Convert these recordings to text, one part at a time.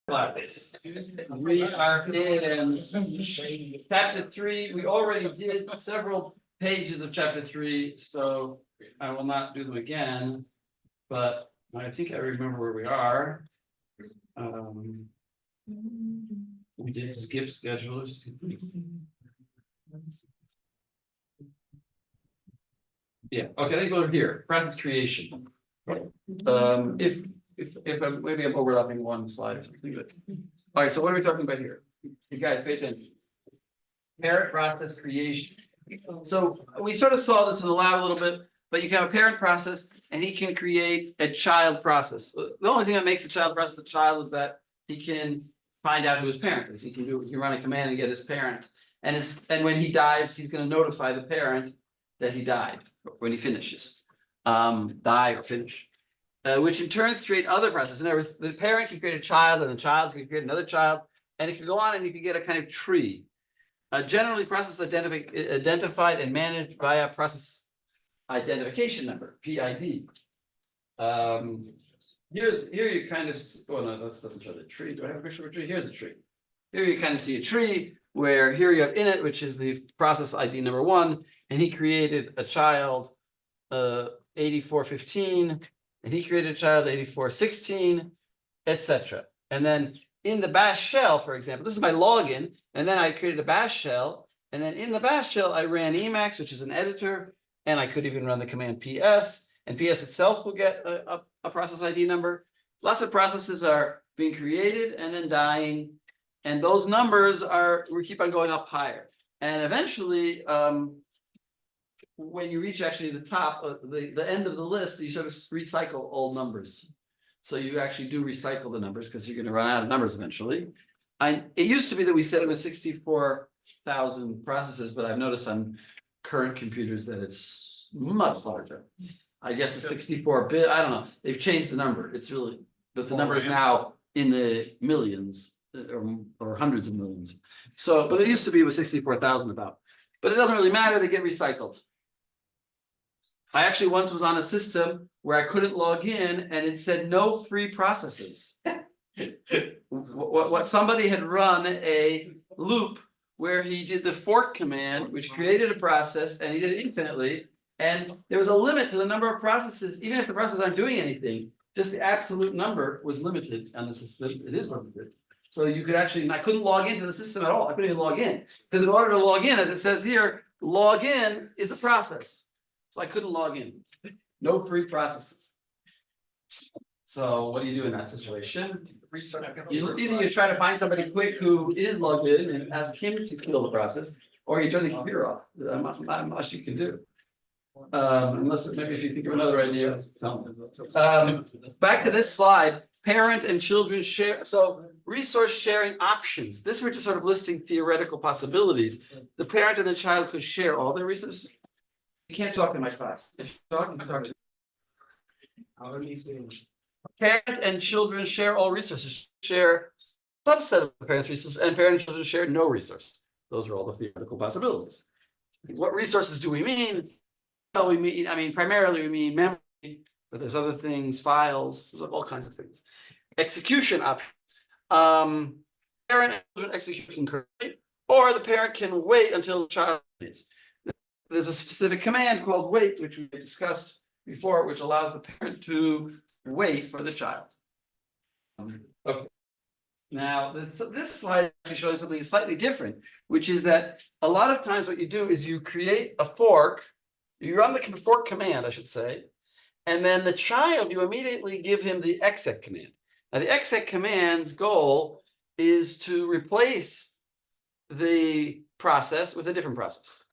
We are in chapter 3. We already did several pages of chapter 3, so I will not do them again. But I think I remember where we are. We did skip schedulers. Yeah, okay, I think we're here, process creation. If maybe I'm overlapping one slide or something, but. All right, so what are we talking about here? You guys pay attention. Parent process creation. So we sort of saw this in the lab a little bit, but you can have a parent process and he can create a child process. The only thing that makes a child process a child is that he can find out who his parent is. He can run a command and get his parent. And when he dies, he's going to notify the parent that he died when he finishes. Die or finish. Which in turns create other processes. In other words, the parent can create a child, and the child can create another child, and it can go on, and you can get a kind of tree. Generally, process identified and managed via process identification number (PID). Here you kind of. Oh no, that doesn't show the tree. Do I have a picture of a tree? Here's a tree. Here you kind of see a tree where here you have init, which is the process ID number 1, and he created a child, 8415. And he created a child 8416, etc. And then in the bash shell, for example, this is my login, and then I created a bash shell, and then in the bash shell I ran Emacs, which is an editor, and I could even run the command PS, and PS itself will get a process ID number. Lots of processes are being created and then dying, and those numbers we keep on going up higher. And eventually, when you reach actually the top, the end of the list, you sort of recycle old numbers. So you actually do recycle the numbers because you're going to run out of numbers eventually. It used to be that we said it was 64,000 processes, but I've noticed on current computers that it's much larger. I guess it's 64-bit. I don't know. They've changed the number. It's really, but the number is now in the millions or hundreds of millions. So, but it used to be it was 64,000 about. But it doesn't really matter. They get recycled. I actually once was on a system where I couldn't log in and it said no free processes. What somebody had run a loop where he did the fork command, which created a process, and he did it infinitely. And there was a limit to the number of processes, even if the process aren't doing anything, just the absolute number was limited on the system. It is limited. So you could actually, I couldn't log into the system at all. I couldn't even log in. Because in order to log in, as it says here, log in is a process. So I couldn't log in. No free processes. So what do you do in that situation? Either you try to find somebody quick who is logged in and ask him to kill the process, or you turn the computer off. Not much you can do. Unless maybe if you think of another idea. Back to this slide, parent and children share. So resource sharing options. This we're just sort of listing theoretical possibilities. The parent and the child could share all their resources. You can't talk in my class. If you talk, you can talk to. Let me see. Parent and children share all resources. Share a subset of the parents' resources, and parent and children share no resources. Those are all the theoretical possibilities. What resources do we mean? Well, primarily we mean memory, but there's other things, files, there's all kinds of things. Execution options. Parent and children execute concurrently, or the parent can wait until the child needs. There's a specific command called wait, which we discussed before, which allows the parent to wait for the child. Okay. Now, this slide is actually showing something slightly different, which is that a lot of times what you do is you create a fork, you run the fork command, I should say, and then the child, you immediately give him the exec command. Now, the exec command's goal is to replace the process with a different process.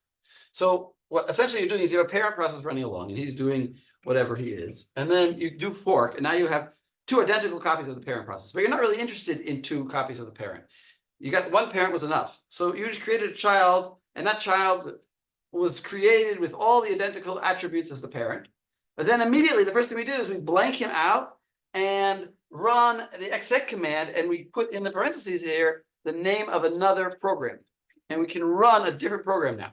So what essentially you're doing is you have a parent process running along, and he's doing whatever he is, and then you do fork, and now you have 2 identical copies of the parent process, but you're not really interested in 2 copies of the parent. You got 1 parent was enough. So you just created a child, and that child was created with all the identical attributes as the parent. But then immediately, the first thing we did is we blank him out and run the exec command, and we put in the parentheses here the name of another program. And we can run a different program now.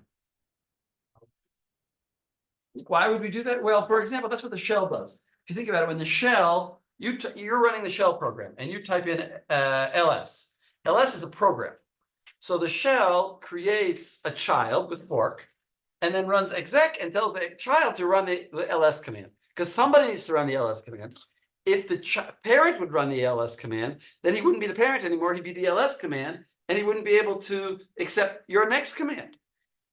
Why would we do that? Well, for example, that's what the shell does. If you think about it, when the shell, you're running the shell program and you type in ls. ls is a program. So the shell creates a child with fork and then runs exec and tells the child to run the ls command. Because somebody needs to run the ls command. If the parent would run the ls command, then he wouldn't be the parent anymore. He'd be the ls command, and he wouldn't be able to accept your next command.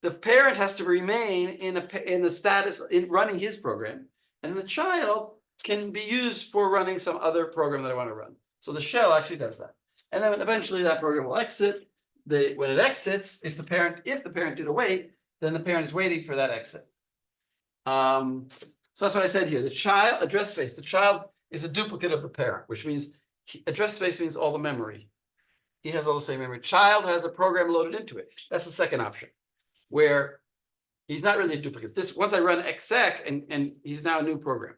The parent has to remain in the status in running his program, and the child can be used for running some other program that I want to run. So the shell actually does that, and then eventually that program will exit. When it exits, if the parent did await, then the parent is waiting for that exit. So that's what I said here. The child address space. The child is a duplicate of the parent, which means address space means all the memory. He has all the same memory. Child has a program loaded into it. That's the second option, where he's not really a duplicate. Once I run exec and he's now a new program.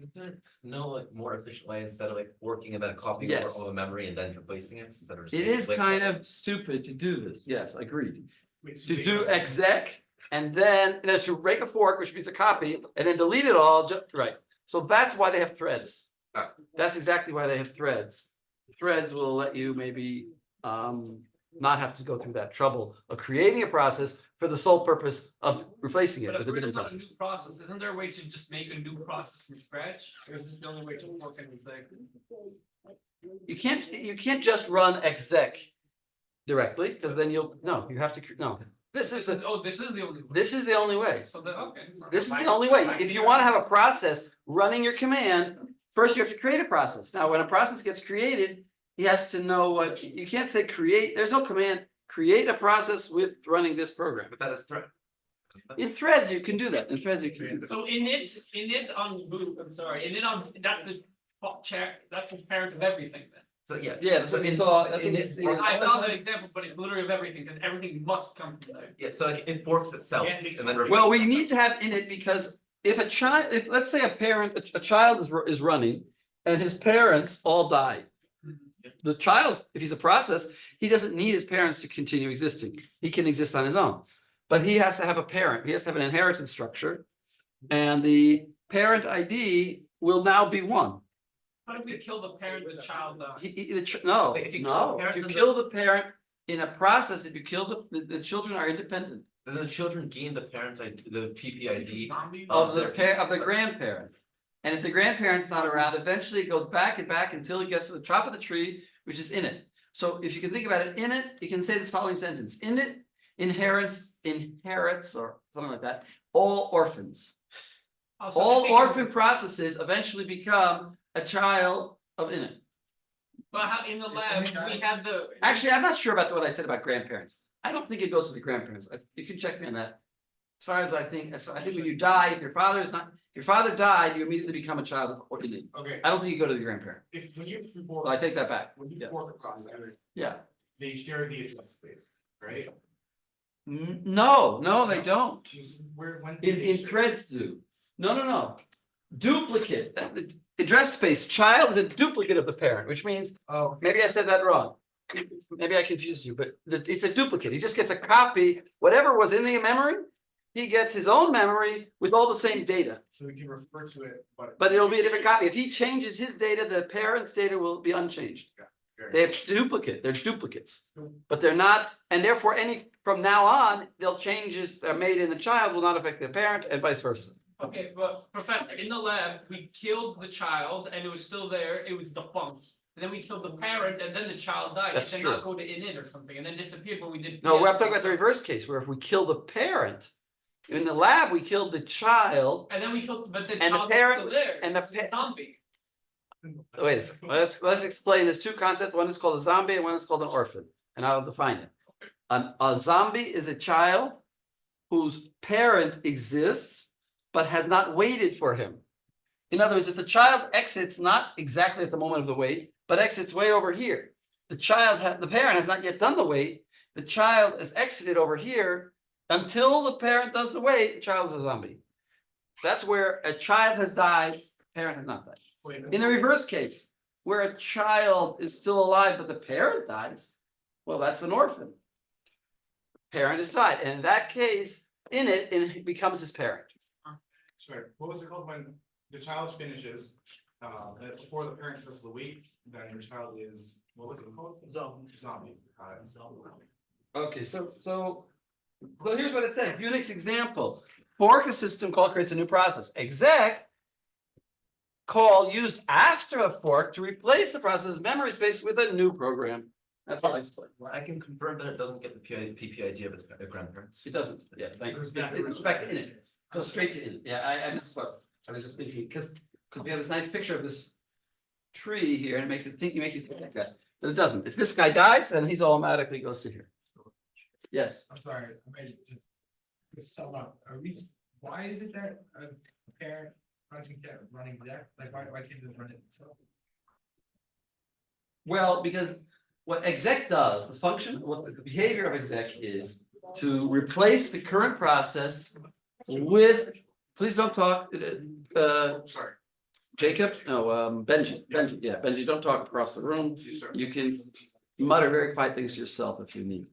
Is there no like more efficient way instead of like working and then copying over all the memory and then replacing it instead of just It making is click? kind of stupid to do this. Yes, agreed. Wait, so To wait, do one second. exec and then to break a fork, which means a copy, and then delete it all. Right. So that's why they have threads. Ah. That's exactly why they have threads. Threads will let you maybe not have to go through that trouble of creating a process for the sole purpose of replacing it But if with a we're different doing a new process. process, isn't there a way to just make a new process from scratch? Or is this the only way to fork anything? You can't just run exec directly, because then you have to, no. This is the This is the only. way. this is the only way. So then, okay. This is the only way. If you want to have a process running your command, first you have to create a process. Now, when a process gets created, he has to know what, you can't say create, there's no command, create a process with running this program. But that is threat. In threads, you can do that. In threads, you can do that. So init on boot, I'm sorry, init on, that's the that's the parent of everything then. So yeah. Yeah, that's what we saw, that's what we see. I found the example, but it's literally of everything, because everything must come from there. Yeah, so like, it forks itself Yeah, and then. Well, we need to have init because if let's say a child is running and his parents all die. The child, if he's a process, he doesn't need his parents to continue existing. He can exist on his own. But he has to have a parent. He has to have an inheritance structure. And the parent ID will now be one. What if we kill the parent, the child dies? No, Wait, if you kill no, the parent, if you then kill the parent in a process, if you kill the children are independent Then the children gain the parents ID, the PPID. Zombie? of their the grandparent. And if the grandparent's not around, eventually it goes back and back until it gets to the top of the tree, which is init. So if you can think about it, init, you can say this following sentence: init inherits or something like that, all orphans. Oh, so All if we- orphan processes eventually become a child of init. But how, in the lab, we had the. Actually, I'm not sure about what I said about grandparents. I don't think it goes to the grandparents. You can check me on that. As far as I think when you die, if your father died, you immediately become a child of init. Okay, I don't think you go to the grandparent. when you Well, I take that back. when you Yeah. fork a process, Yeah. they share the address space, right? No, they don't. When In threads do. No. Duplicate. The address space. Child is a duplicate of the parent, which means, maybe I said that wrong. Maybe I confused you, but it's a duplicate. He just gets a copy. Whatever was in the memory, he gets his own memory with all the same data. So we can refer to it, But it'll be a different copy. If he changes his data, the parent's data will be unchanged. They have they're duplicates, but they're not, and therefore from now on, they'll changes are made in the child will not affect the parent and vice versa. Okay, but Professor, in the lab, we killed the child and it was still there, it was defunct. And then we killed the parent and then the child died, That's it did true. not go to init or something, and then disappeared when we did. No, we're PS. talking about the reverse case, where if we kill the parent, in the lab, we killed the child. And then we killed, but the And the child was parent- still there, and the it's a zombie. Wait a second, let's explain, there's two concepts, one is called a zombie and one is called an orphan, and I'll define it. A zombie is a child whose parent exists, but has not waited for him. In other words, if the child exits not exactly at the moment of the wait, but exits way over here. The parent has not yet done the wait, the child has exited over here. Until the parent does the wait, the child is a zombie. That's where a child has died, parent has not died. In the reverse case, where a child is still alive, but the parent dies, well, that's an orphan. Parent has died, and in that case, it becomes his parent. Sorry, what was it called when the child finishes before the parent test of the week, then your child is, what was it called? Zombie. Okay, so here's what it says, Unix example, fork a system call creates a new process, exec. Call used after a fork to replace the process memory space with a new program. That's what I explained. I can confirm that it doesn't get the PPID of its grandparents. It doesn't, yeah, thank you. It's back in it, go straight to in, yeah, I misspoke, I was just thinking, because we have this nice picture of this. Tree here, and it makes you think like that, but it doesn't, if this guy dies, then he's automatically goes to here. Yes, I'm sorry, I made it just sum up, why is it that a parent running that, like, why can't it run it itself? well, because what exec does, the function, what the behavior of exec is to replace the current process with, please don't talk, Sorry. Jacob, no, Benji, yeah, Benji, don't talk across the room. You, sir. You can mutter very quiet things to yourself if you need.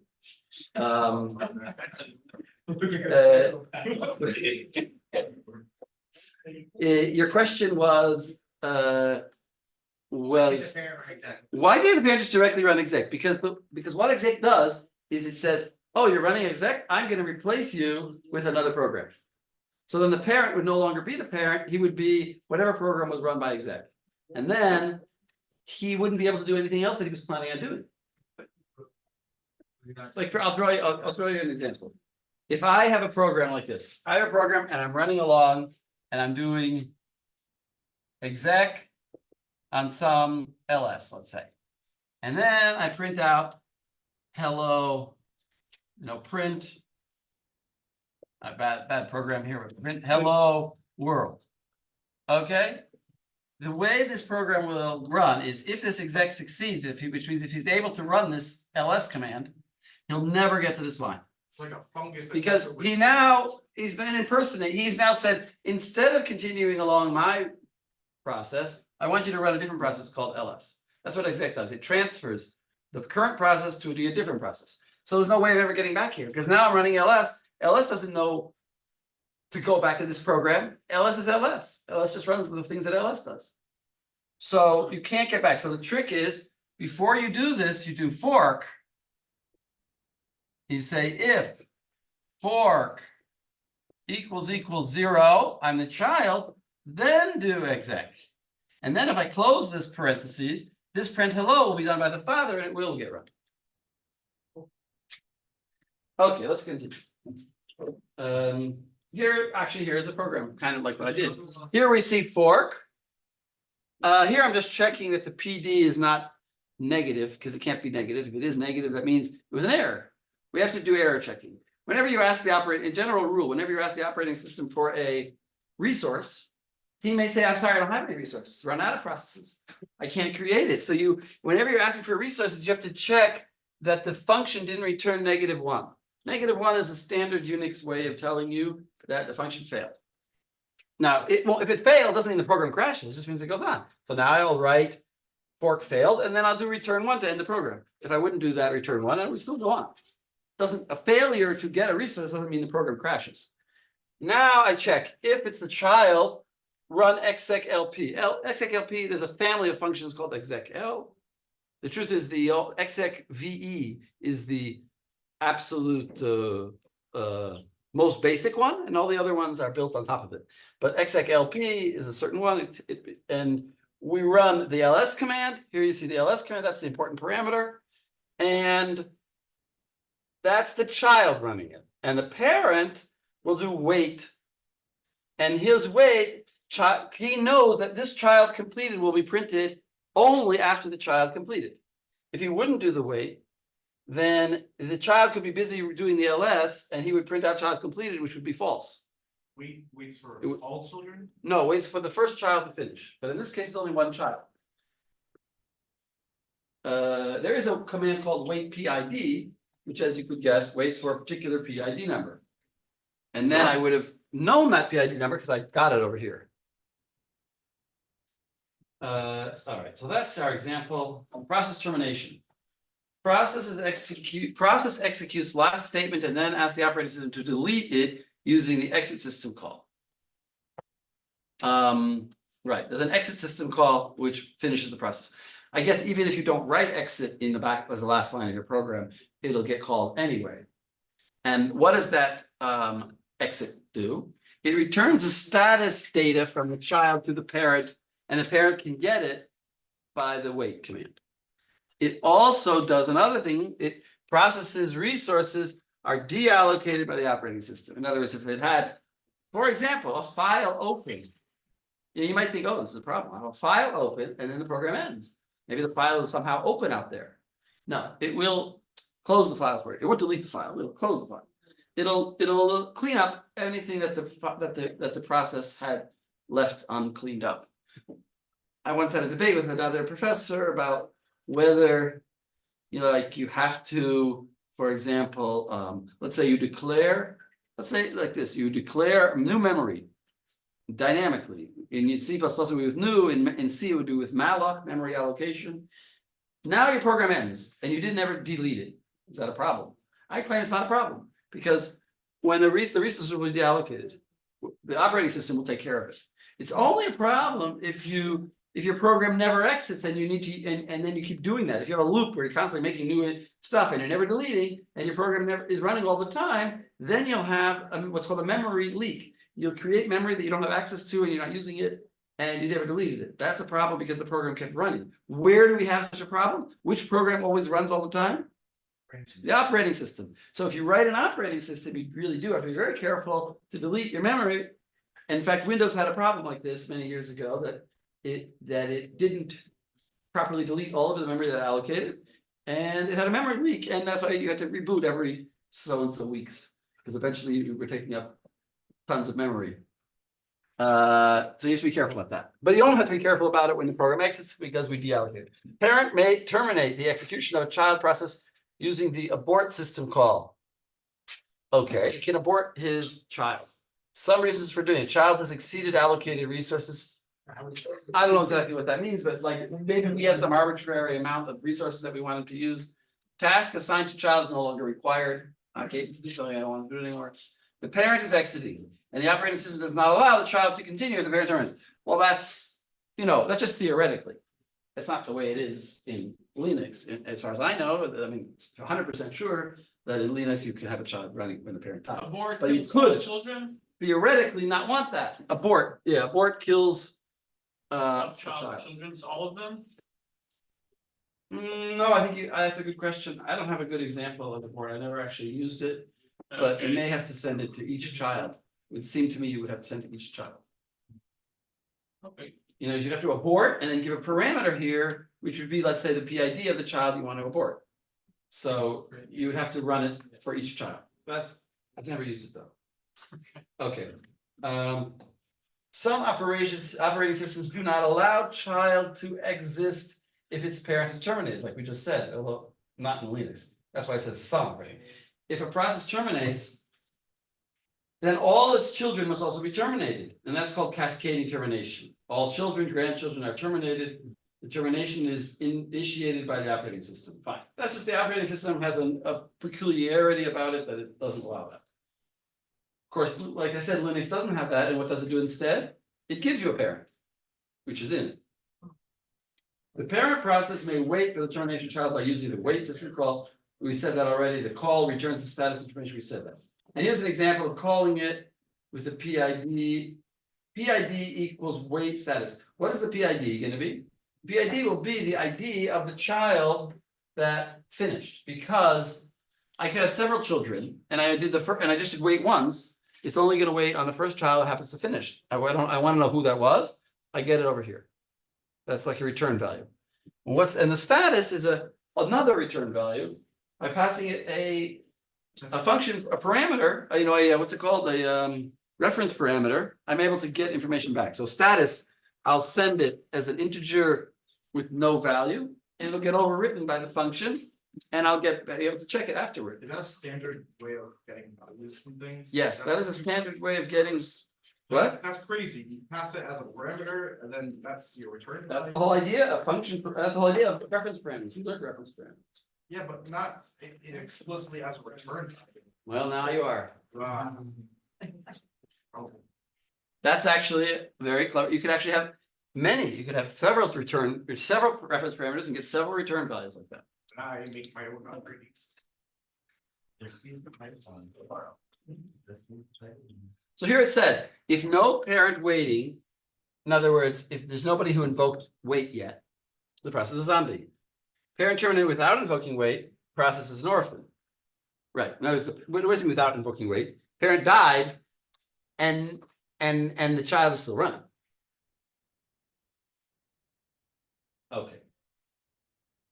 Your question was, why did the parent just directly run exec? Because what exec does is it says, oh, you're running exec, I'm gonna replace you with another program. So then the parent would no longer be the parent, he would be whatever program was run by exec. And then he wouldn't be able to do anything else that he was planning on doing. Like I'll draw you an example. If I have a program like this, I have a program and I'm running along and I'm doing exec on some ls, let's say. And then I print out hello, print. A bad program here with print hello world. Okay. The way this program will run is if this exec succeeds, which means if he's able to run this ls command, he'll never get to this line. It's like a fungus. Because he's been impersonating, he's now said, instead of continuing along my process, I want you to run a different process called ls. That's what exec does. It transfers the current process to a different process. So there's no way of ever getting back here, because now I'm running ls. ls doesn't know to go back to this program. ls is ls. ls just runs the things that ls does. So you can't get back. So the trick is, before you do this, you do fork. You say if fork equals 0, I'm the child, then do exec. And then if I close this parentheses, this print hello will be done by the father and it will get run. Okay, let's continue. Here's a program, kind of like what I did. Here we see fork. Here I'm just checking that the PD is not negative, because it can't be negative. If it is negative, that means it was an error. We have to do error checking. Whenever you ask the operating, in general rule, whenever you ask the operating system for a resource, he may say, I'm sorry, I don't have any resources, run out of processes. I can't create it. So whenever you're asking for resources, you have to check that the function didn't return -1. -1 is a standard Unix way of telling you that the function failed. Now, if it failed, it doesn't mean the program crashes, it just means it goes on. So now I'll write fork failed, and then I'll do return 1 to end the program. If I wouldn't do that return 1, I would still go on. A failure to get a resource doesn't mean the program crashes. Now I check if it's the child, run execlp. Execlp, there's a family of functions called execl. The truth is the execve is the absolute most basic one, and all the other ones are built on top of it. But execlp is a certain one, and we run the ls command. Here you see the ls command, that's the important parameter. And that's the child running it. And the parent will do wait. And his wait, he knows that this child completed will be printed only after the child completed. If he wouldn't do the wait, then the child could be busy doing the ls and he would print out child completed, which would be false. Waits for all children? No, waits for the first child to finish. But in this case, it's only one child. There is a command called wait PID, which, as you could guess, waits for a particular PID number. And then I would have known that PID number because I got it over here. All right, so that's our example. Process termination. Process executes last statement and then asks the operating system to delete it using the exit system call. Right, there's an exit system call which finishes the process. I guess even if you don't write exit in the back as the last line of your program, it'll get called anyway. And what does that exit do? It returns the status data from the child to the parent, and the parent can get it by the wait command. It also does another thing, it processes resources are deallocated by the operating system. In other words, if it had, for example, a file open. You might think, oh, this is a problem. I have a file open and then the program ends. Maybe the file is somehow open out there. No, it will close the file for you. It won't delete the file, it'll close the file. It'll clean up anything that the process had left uncleaned up. I once had a debate with another professor about whether, like you have to, for example, let's say you declare, let's say like this, you declare a new memory dynamically. In C++ it would be with new, in C it would be with malloc, memory allocation. Now your program ends and you didn't ever delete it. Is that a problem? I claim it's not a problem because when the resources will be deallocated, the operating system will take care of it. It's only a problem if your program never exits and you need to, and then you keep doing that. If you have a loop where you're constantly making new stuff and you're never deleting and your program never is running all the time, then you'll have what's called a memory leak. You'll create memory that you don't have access to and you're not using it and you never deleted it. That's a problem because the program kept running. Where do we have such a problem? Which program always runs all the time? The operating system. So if you write an operating system, you really do have to be very careful to delete your memory. In fact, Windows had a problem like this many years ago that it didn't properly delete all of the memory that it allocated, and it had a memory leak, and that's why you had to reboot every so and so weeks because eventually you were taking up tons of memory. So you have to be careful about that. But you don't have to be careful about it when the program exits because we deallocate. Parent may terminate the execution of a child process using the abort system call. Okay, it can abort his child. Some reasons for doing it. Child has exceeded allocated resources. I don't know exactly what that means, but like maybe we have some arbitrary amount of resources that we want him to use. Task assigned to child is no longer required. Okay, do something I don't want to do anymore. The parent is exiting, and the operating system does not allow the child to continue as the parent terminates. Well, that's just theoretically. That's not the way it is in Linux. As far as I know, I mean, 100% sure that in Linux you can have a child running when the parent dies. Abort But you kills all could children theoretically not want that. Abort, yeah, abort kills of a child children's, all of them. No, I think that's a good question. I don't have a good example of abort. I never actually used it, but you Okay. may have to send it to each child. It would seem to me you would have to send it to each child. Okay. You'd have to abort and then give a parameter here, which would be, let's say, the PID of the child you want to abort. So you would have to run it for each child. I've never used it though. Okay. Some operating systems do not allow child to exist if its parent is terminated, like we just said, although not in Linux. That's why it says some, right? If a process terminates, then all its children must also be terminated, and that's called cascading termination. All children, grandchildren are terminated. The termination is initiated by the operating system. Fine. That's just the operating system has a peculiarity about it that it doesn't allow that. Of course, like I said, Linux doesn't have that, and what does it do instead? It gives you a parent, which is in it. The parent process may wait for the termination child by using the wait system call. We said that already. The call returns the status information. We said that. And here's an example of calling it with the PID. PID equals wait status. What is the PID going to be? PID will be the ID of the child that finished, because I could have several children, and I did the first, and I just did wait once. It's only going to wait on the first child that happens to finish. I want to know who that was. I get it over here. That's like a return value. And the status is another return value by passing it a function, a parameter. What's it called? A reference parameter. I'm able to get information back. So status, I'll send it as an integer with no value, and it'll get overwritten by the function, and I'll be able to check it afterward. Is that a standard way of getting values from things? Yes, that is a standard way of getting. What? That's crazy. You pass it as a parameter and then that's your return That's value. the whole idea of function. That's the whole idea of reference parameters. You learn reference parameters. Yeah, but not explicitly as a return value. Well, now you are. Oh. That's actually very clever. You could actually have many, you could have several reference parameters and get several return values like that. I make my own operating system. So here it says, if no parent waiting, in other words, if there's nobody who invoked wait yet, the process is zombie. Parent terminated without invoking wait, process is an orphan. Right, in other words, what does it mean without invoking wait? Parent died and the child is still running. Okay.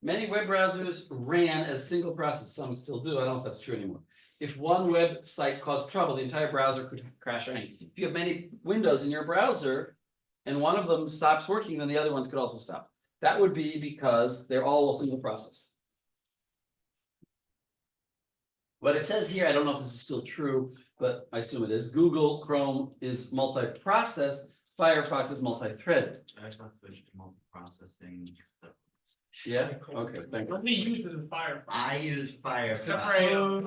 Many web browsers ran as single process, some still do, I don't know if that's true anymore. If one website caused trouble, the entire browser could crash or hang. If you have many windows in your browser and one of them stops working, then the other ones could also stop. That would be because they're all a single process. What it says here, I don't know if this is still true, but I assume it is. Google Chrome is multi-process, Firefox is multi-threaded. That's not multi-processing. Yeah, okay, thank you. Let me use it in fire. I use Except for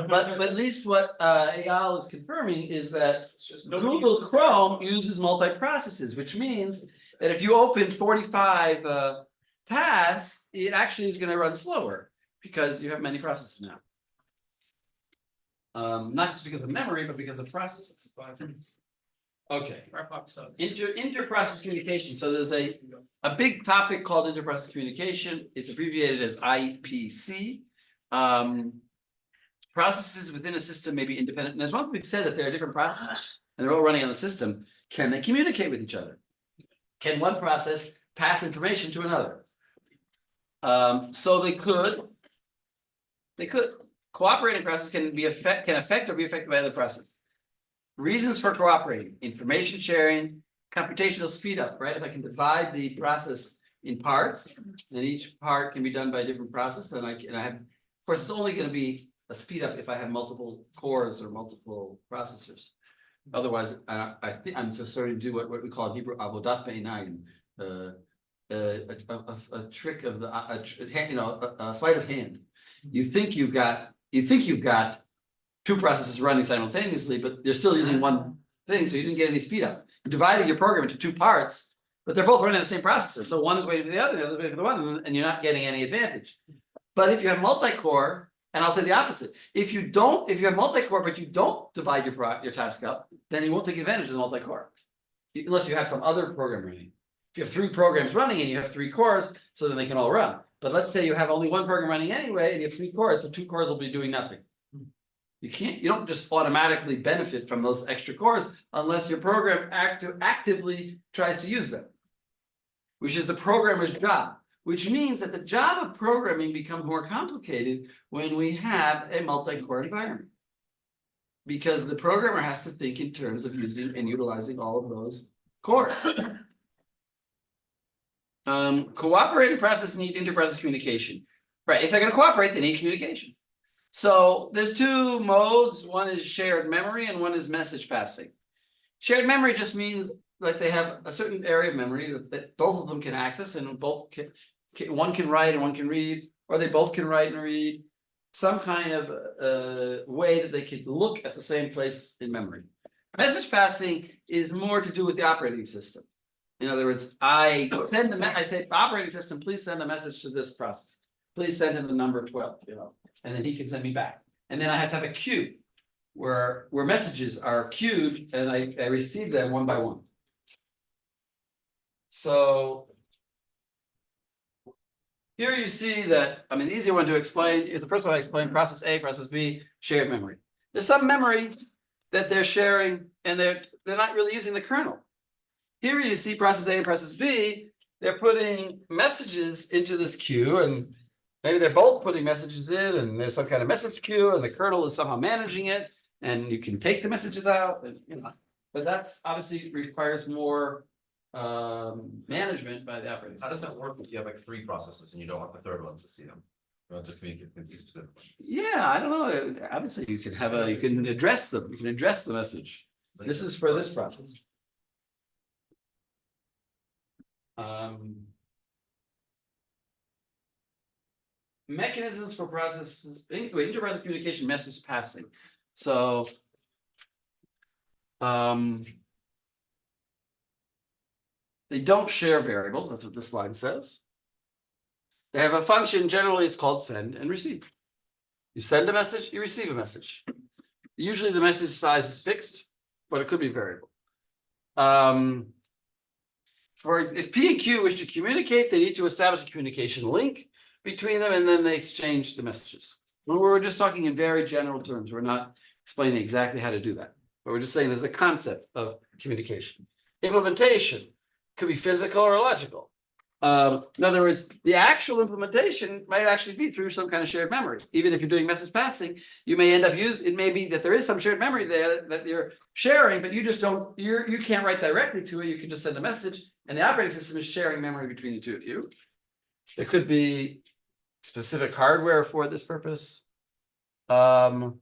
But at least what Eyal is confirming is that Google Chrome uses multi-processes, which means that if you open 45 tabs, it actually is gonna run slower because you have many processes now. Not just because of memory, but because of processes. Okay, Firefox sucks. inter-process communication. So there's a big topic called inter-process communication. It's abbreviated as IPC. Processes within a system may be independent. And as one we've said that there are different processes and they're all running on the system. Can they communicate with each other? Can one process pass information to another? So they could. Cooperating process can affect or be affected by other processes. Reasons for cooperating: information sharing, computational speed up, right? If I can divide the process in parts, then each part can be done by a different process, then I have, of course, it's only going to be a speed up if I have multiple cores or multiple processors. Otherwise, I think I'm just starting to do what we call in Hebrew avodat beinayim, a trick of the a sleight of hand. You think you've got two processes running simultaneously, but they're still using one thing, so you didn't get any speed up. You divided your program into two parts, but they're both running the same processor. So one is waiting for the other is waiting for the one, and you're not getting any advantage. But if you have multi-core, and I'll say the opposite, if you have multi-core, but you don't divide your task up, then you won't take advantage of the multi-core. Unless you have some other program running. If you have three programs running and you have three cores, so then they can all run. But let's say you have only one program running anyway, and you have three cores, so two cores will be doing nothing. You don't just automatically benefit from those extra cores unless your program actively tries to use them, which is the programmer's job, which means that the job of programming becomes more complicated when we have a multi-core environment. Because the programmer has to think in terms of using and utilizing all of those cores. Cooperating processes need inter-process communication. Right, if they're going to cooperate, they need communication. So there's two modes, one is shared memory and one is message passing. Shared memory just means like they have a certain area of memory that both of them can access, and both one can write and one can read, or they both can write and read, some kind of way that they can look at the same place in memory. Message passing is more to do with the operating system. In other words, I say, operating system, please send a message to this process. Please send him the number 12, and then he can send me back. And then I have to have a queue where messages are queued and I receive them one by one. So here you see that, the easier one to explain, the first one I explained, process A, process B, shared memory. There's some memory that they're sharing and they're not really using the kernel. Here you see process A and process B, they're putting messages into this queue, and maybe they're both putting messages in, and there's some kind of message queue, and the kernel is somehow managing it, and you can take the messages out, and but that's obviously requires more management by the operating How system. does that work if you have like three processes and you don't want the third one to see them? You want to communicate with specific ones. Yeah, I don't know. Obviously, you can address them. You can address the message. This is for this process. Mechanisms for processes, inter-process communication, message passing. So They don't share variables, that's what this line says. They have a function, generally it's called send and receive. You send a message, you receive a message. Usually the message size is fixed, but it could be variable. If P and Q wish to communicate, they need to establish a communication link between them, and then they exchange the messages. We're just talking in very general terms. We're not explaining exactly how to do that, but we're just saying there's a concept of communication. Implementation could be physical or logical. In other words, the actual implementation might actually be through some kind of shared memory. Even if you're doing message passing, you may end up it may be that there is some shared memory there that you're sharing, but you just don't, you can't write directly to it. You can just send a message, and the operating system is sharing memory between the two of you. There could be specific hardware for this purpose. And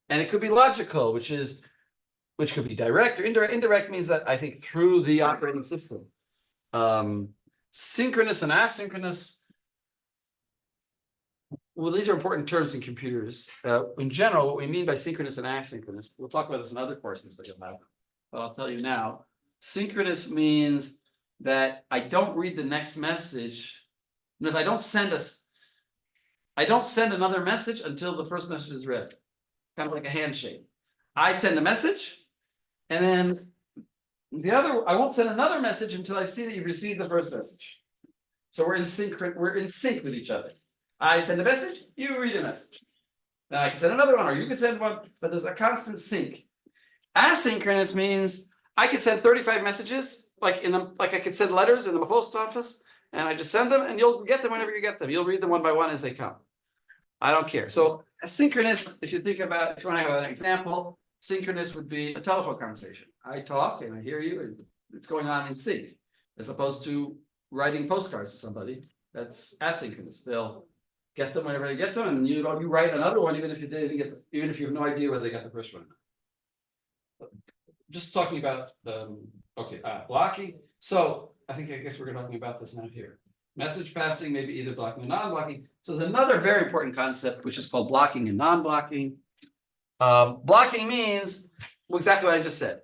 it could be logical, which could be direct or indirect. Indirect means that I think through the operating system. Synchronous and asynchronous. Well, these are important terms in computers. In general, what we mean by synchronous and asynchronous, we'll talk about this in other courses that you'll have, but I'll tell you now. Synchronous means that I don't read the next message, because I don't send another message until the first message is read. Kind of like a handshake. I send a message, and then I won't send another message until I see that you've received the first message. So we're in sync with each other. I send a message, you read a message. Then I can send another one, or you can send one, but there's a constant sync. Asynchronous means I could send 35 messages, like I could send letters in the post office, and I just send them, and you'll get them whenever you get them. You'll read them one by one as they come. I don't care. So asynchronous, if you want to have an example, synchronous would be a telephone conversation. I talk and I hear you, and it's going on in sync, as opposed to writing postcards to somebody. That's asynchronous. They'll get them whenever they get them, and you write another one, even if you didn't get even if you have no idea whether they got the first one. Just talking about blocking. So I guess we're talking about this now here. Message passing, maybe either blocking or non-blocking. So there's another very important concept, which is called blocking and non-blocking. Blocking means exactly what I just said.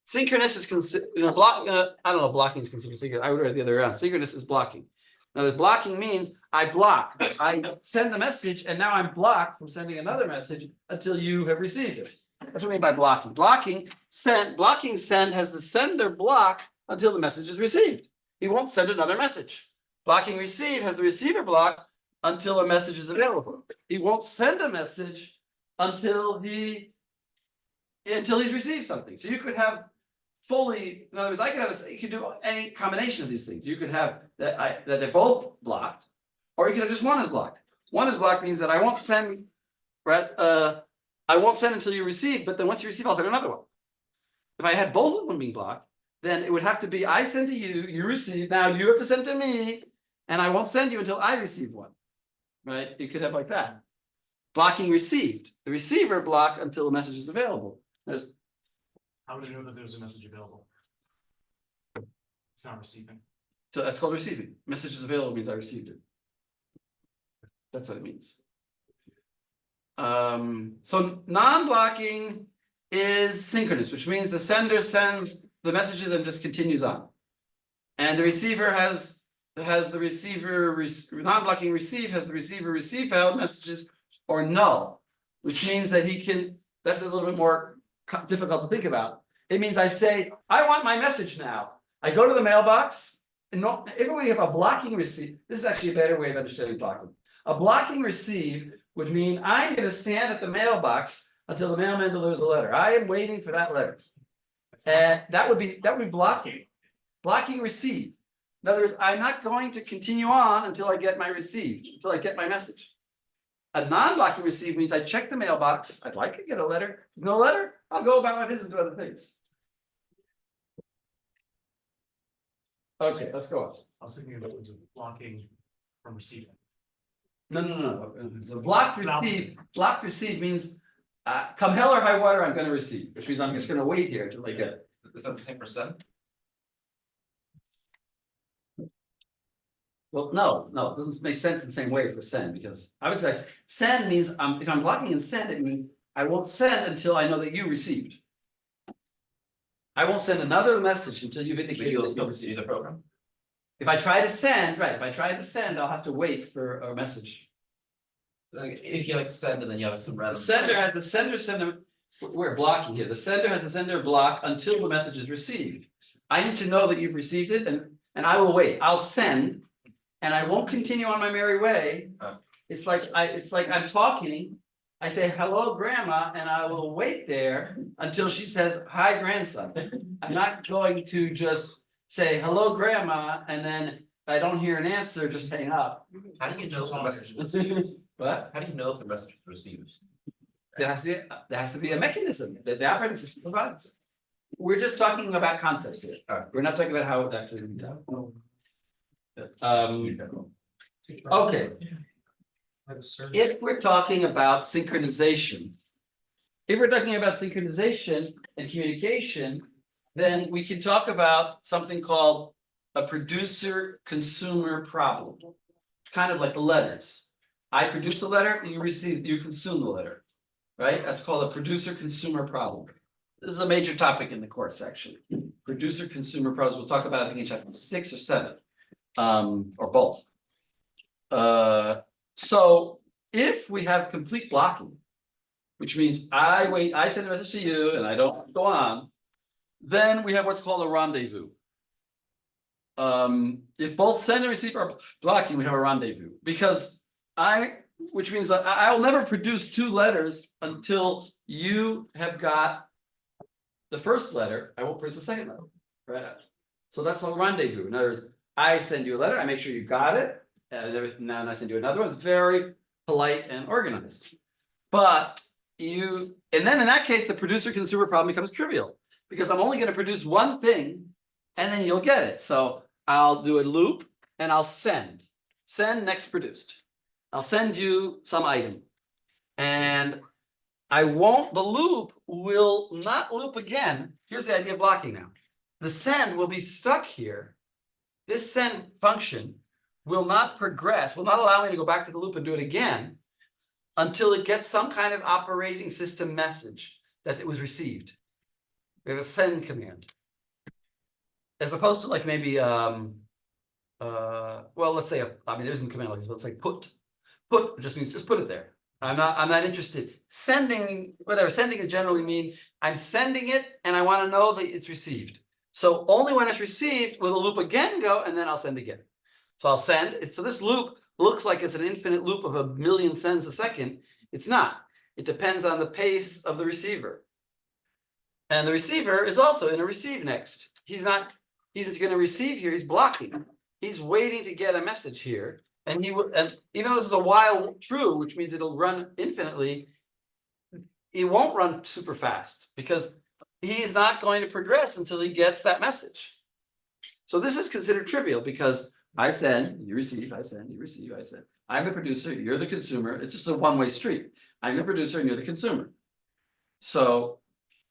Synchronous is considered, I don't know, blocking is considered synchronous. I would write the other way around. Synchronous is blocking. Now, the blocking means I block. I send the message, and now I'm blocked from sending another message until you have received it. That's what I mean by blocking. Blocking send has the sender block until the message is received. He won't send another message. Blocking receive has the receiver block until a message is available. He won't send a message until he's received something. So you could have fully, in other words, you could do any combination of these things. You could have that they're both blocked, or you could have just one is blocked. One is blocked means that I won't send, right? I won't send until you receive, but then once you receive, I'll send another one. If I had both of them being blocked, then it would have to be I send to you, you receive, now you have to send to me, and I won't send you until I receive one. Right? You could have like that. Blocking received. The receiver block until the message is available. How would I know that there's a message available? It's not receiving. So that's called receiving. Message is available means I received it. That's what it means. So non-blocking is synchronous, which means the sender sends the messages and just continues on. And the receiver has the receiver, non-blocking receive has the receiver receive failed messages or null, which means that that's a little bit more difficult to think about. It means I say, I want my message now. I go to the mailbox, and if we have a blocking receive, this is actually a better way of understanding blocking. A blocking receive would mean I'm going to stand at the mailbox until the mailman delivers a letter. I am waiting for that letter. And that would be blocking. Blocking receive. In other words, I'm not going to continue on until I get my receive, until I get my message. A non-blocking receive means I check the mailbox. I'd like to get a letter. If no letter, I'll go about my business to other things. Okay, let's go on. I was thinking about blocking from receiving. No. The block receive means come hell or high water, I'm going to receive, which means I'm just going to wait here until I get it. Is that the same for send? Well, no, it doesn't make sense in the same way for send, because I would say send means if I'm blocking and send, it means I won't send until I know that you received. I won't send another message until you've But indicated. you'll that still you- receive the program. If I try to send, right, if I try to send, I'll have to wait for a message. Like, if you like send and then you have some The random. sender send them, we're blocking here, the sender has a sender block until the message is received. I need to know that you've received it and I will wait, I'll send. And I won't continue on my merry way. Oh. It's like I'm talking, I say, hello, grandma, and I will wait there until she says, hi, grandson. I'm not going to just say, hello, grandma, and then if I don't hear an answer, just hang up. How do you know if the message was received? But How do you know if the message was received? there has to be a mechanism that the operating system provides. We're just talking about concepts here. Alright. We're not talking about how it actually be done. That's Um, too general. Okay, Have a service. if we're talking about synchronization. If we're talking about synchronization and communication, then we can talk about something called a producer-consumer problem. Kind of like the letters. I produce a letter, you consume the letter. Right? That's called a producer-consumer problem. This is a major topic in the course, actually. Producer-consumer problems, we'll talk about, I think, in chapter 6 or 7. Or both. So if we have complete blocking. Which means I wait, I send a message to you and I don't go on. Then we have what's called a rendezvous. If both send and receive are blocking, we have a rendezvous, because which means that I will never produce 2 letters until you have got. The first letter, I won't produce the second letter, right? So that's a rendezvous. In other words, I send you a letter, I make sure you got it, and everything, now I send you another one, it's very polite and organized. But and then in that case, the producer-consumer problem becomes trivial, because I'm only gonna produce one thing, and then you'll get it, so I'll do a loop and I'll send next produced. I'll send you some item. And the loop will not loop again, here's the idea of blocking now. The send will be stuck here. This send function will not progress, will not allow me to go back to the loop and do it again. Until it gets some kind of operating system message that it was received. We have a send command. As opposed to like maybe, well, let's say, there isn't a command like this, but let's say put. Put just means just put it there. I'm not interested. Sending, whatever, sending is generally means I'm sending it and I want to know that it's received. So only when it's received will the loop again go and then I'll send again. So I'll send it. So this loop looks like it's an infinite loop of 1,000,000 sends a second. It's not. It depends on the pace of the receiver. And the receiver is also in a receive next. He's just going to receive here. He's blocking. He's waiting to get a message here. And and even though this is a while true, which means it'll run infinitely, it won't run super fast because he's not going to progress until he gets that message. So this is considered trivial because I send, you receive, I send, you receive, I send. I'm the producer, you're the consumer. It's just a one-way street. I'm the producer and you're the consumer. So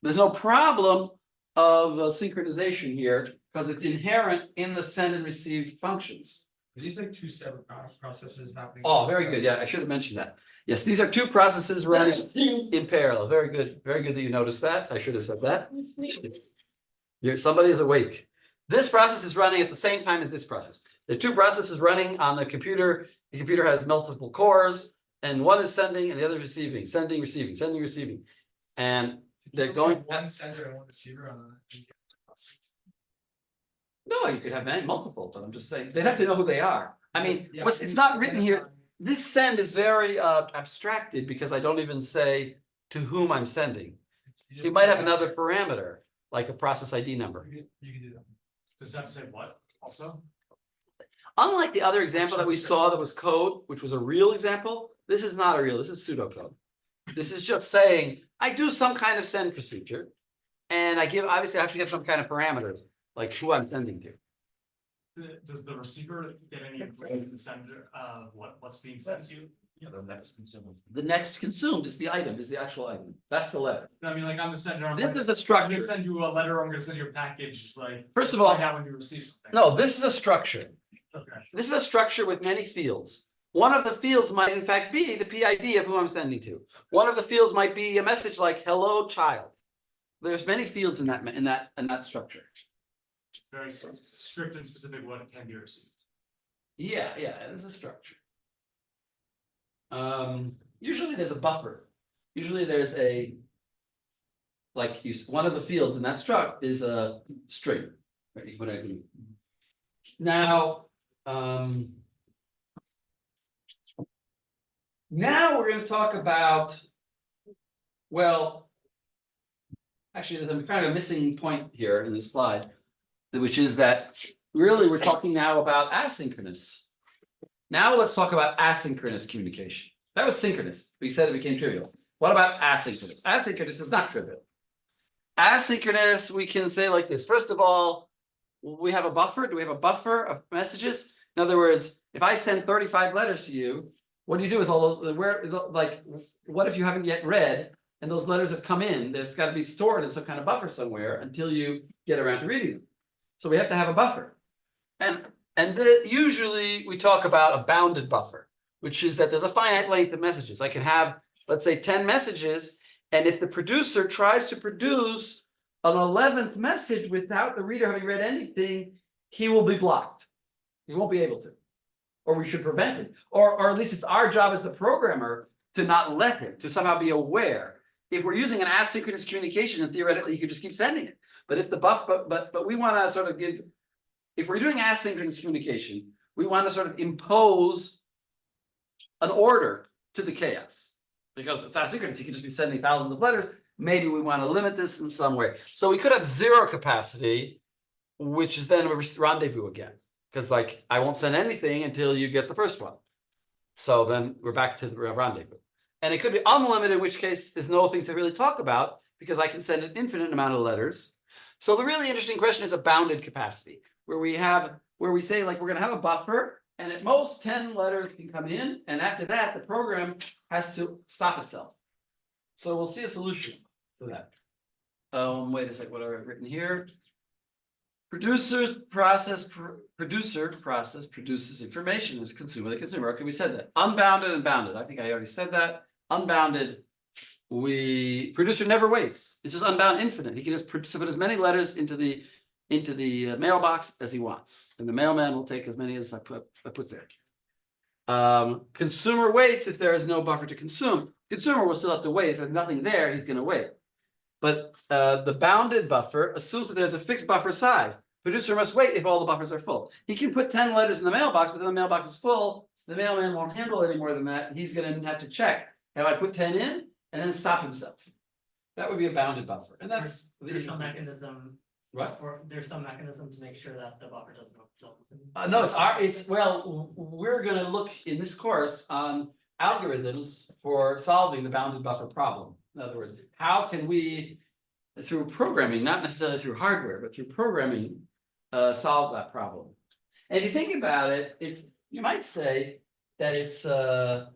there's no problem of synchronization here because it's inherent in the send and receive functions. Are these like 2 separate processes happening? Oh, very good. Yeah, I should have mentioned that. Yes, these are 2 processes running in parallel. Very good. Very good that you noticed that. I should have said that. Somebody is awake. This process is running at the same time as this process. There are 2 processes running on the computer. The computer has multiple cores, and one is sending and the other is receiving, sending, receiving, sending, receiving. And they're going. One sender and one receiver on the. No, you could have multiple, but I'm just saying, they'd have to know who they are. I mean, Yeah. it's not written here. This send is very abstracted because I don't even say to whom I'm sending. You might have another parameter, like a process ID number. You can do that. Does that say what also? Unlike the other example that we saw that was code, which was a real example, this is not a real, this is pseudocode. This is just saying, I do some kind of send procedure. And obviously I have to give some kind of parameters, like who I'm sending to. Does the receiver get any information from the sender of what's being sent to you? Yeah, the next consumer. The next consumed is the item, is the actual item. That's the letter. I mean, like I'm the sender. I'm This like, is the I'm structure. gonna send you a letter. I'm gonna send you a package. Like First of all, find out when you receive something. no, this is a structure. Okay. This is a structure with many fields. One of the fields might in fact be the PID of who I'm sending to. One of the fields might be a message like, hello, child. there's many fields in that structure. Very strict and specific what can be received. Yeah, there's a structure. Usually there's a buffer. Usually there's a. Like one of the fields in that struct is a string. Right, you can put anything. Now, now we're gonna talk about. Well. Actually, there's kind of a missing point here in this slide. Which is that really we're talking now about asynchronous. Now let's talk about asynchronous communication. That was synchronous. We said it became trivial. What about asynchronous? Asynchronous is not trivial. Asynchronous, we can say like this. First of all, we have a buffer. Do we have a buffer of messages? In other words, if I send 35 letters to you, what do you do with all of what if you haven't yet read and those letters have come in? There's got to be stored in some kind of buffer somewhere until you get around to reading them. So we have to have a buffer. And usually we talk about a bounded buffer, which is that there's a finite length of messages. I can have, let's say, 10 messages. And if the producer tries to produce an 11th message without the reader having read anything, he will be blocked. He won't be able to. Or we should prevent it. Or at least it's our job as the programmer to not let him, to somehow be aware. If we're using an asynchronous communication, and theoretically you could just keep sending it. But if the but we want to sort of give, if we're doing asynchronous communication, we want to sort of impose an order to the chaos. Because it's asynchronous, you can just be sending thousands of letters. Maybe we want to limit this in some way. So we could have zero capacity, which is then a rendezvous again. Because like, I won't send anything until you get the first one. So then we're back to the rendezvous. And it could be unlimited, in which case there's nothing to really talk about because I can send an infinite amount of letters. So the really interesting question is a bounded capacity, where we say like we're going to have a buffer, and at most 10 letters can come in, and after that the program has to stop itself. So we'll see a solution for that. Wait a second, what have I written here? Producer process produces information as consumer the consumer. Okay, we said that. Unbounded and bounded. I think I already said that. Unbounded. Producer never waits. It's just unbound infinite. He can just put as many letters into the mailbox as he wants, and the mailman will take as many as I put there. Consumer waits if there is no buffer to consume. Consumer will still have to wait. If there's nothing there, he's going to wait. But the bounded buffer assumes that there's a fixed buffer size. Producer must wait if all the buffers are full. He can put 10 letters in the mailbox, but then the mailbox is full. The mailman won't handle any more than that. He's going to have to check. Have I put 10 in? And then stop himself. That would be a bounded buffer. And that's There's some mechanism. What? There's some mechanism to make sure that the buffer doesn't overflow. No, we're gonna look in this course on algorithms for solving the bounded buffer problem. In other words, how can we, through programming, not necessarily through hardware, but through programming, solve that problem? And if you think about it, you might say that it's that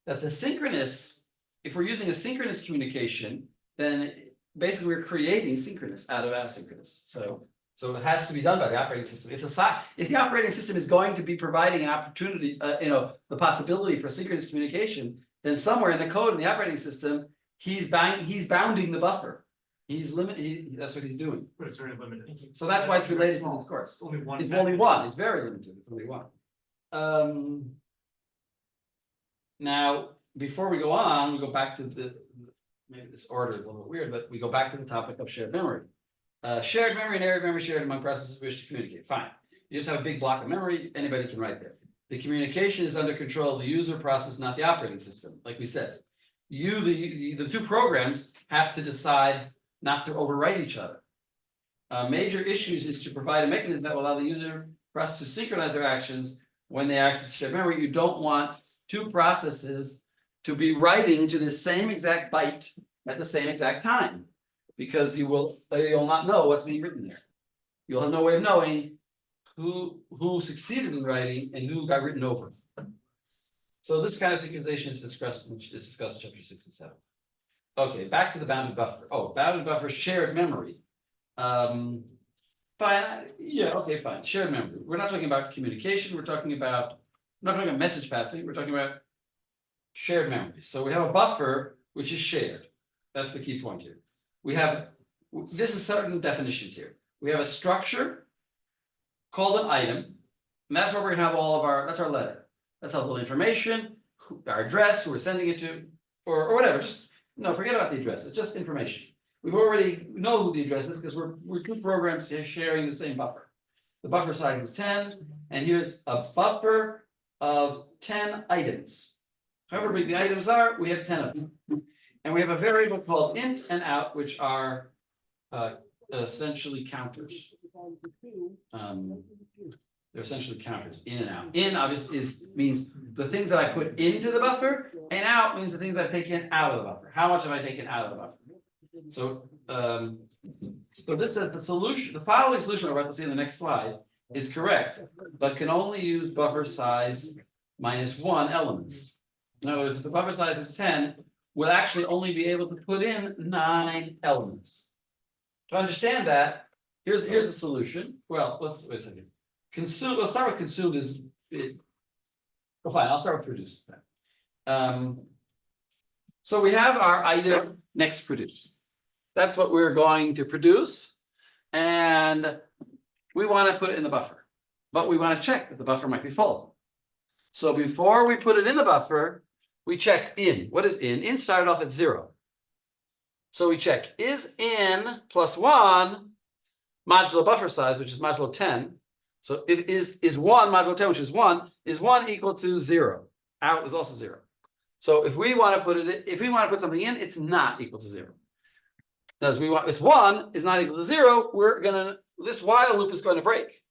the synchronous, if we're using a synchronous communication, then basically we're creating synchronous out of asynchronous. So it has to be done by the operating system. If the operating system is going to be providing an opportunity, the possibility for synchronous communication, then somewhere in the code in the operating system, he's bounding the buffer. That's what he's doing. But it's very limited. So that's why it's related to this course. It's only one. It's only one. It's very limited. It's only one. Now, before we go on, we go back to maybe this order is a little weird, but we go back to the topic of shared memory. Shared memory and area memory shared among processes wish to communicate. Fine. You just have a big block of memory, anybody can write there. The communication is under control of the user process, not the operating system, like we said. The two programs have to decide not to overwrite each other. Major issues is to provide a mechanism that will allow the user process to synchronize their actions when they access shared memory. You don't want two processes to be writing to the same exact byte at the same exact time, because you'll not know what's being written there. You'll have no way of knowing who succeeded in writing and who got written over. So this kind of synchronization is discussed in chapter 6 and 7. Okay, back to the bounded buffer. Oh, bounded buffer, shared memory. Fine. Yeah, okay, fine. Shared memory. We're not talking about communication. We're not talking about message passing. We're talking about shared memory. So we have a buffer which is shared. That's the key point here. We have this is certain definitions here. We have a structure called an item, and that's where we're gonna have all of our, that's our letter. That's all the information, our address, who we're sending it to, or whatever, just, no, forget about the address, it's just information. We've already know who the address is, because we're two programs here sharing the same buffer. The buffer size is 10, and here's a buffer of 10 items. However big the items are, we have 10 of them. And we have a variable called int and out, which are essentially counters. They're essentially counters, in and out. In obviously means the things that I put into the buffer, and out means the things I've taken out of the buffer. How much have I taken out of the buffer? So so this is the solution, the following solution we're about to see in the next slide is correct, but can only use buffer size -1 elements. In other words, if the buffer size is 10, we'll actually only be able to put in 9 elements. To understand that, here's the solution. Well, let's wait a second. Consume, let's start with consumed is. Well, fine, I'll start with produce. So we have our item next produce. That's what we're going to produce. And we want to put it in the buffer. But we want to check that the buffer might be full. So before we put it in the buffer, we check in. What is in? In started off at 0. So we check, is in +1 modulo buffer size, which is modulo 10. So if is 1 modulo 10, which is 1, is 1 equal to 0. Out is also 0. So if we want to put it, if we want to put something in, it's not equal to 0. As we want, this 1 is not equal to 0, this while loop is going to break.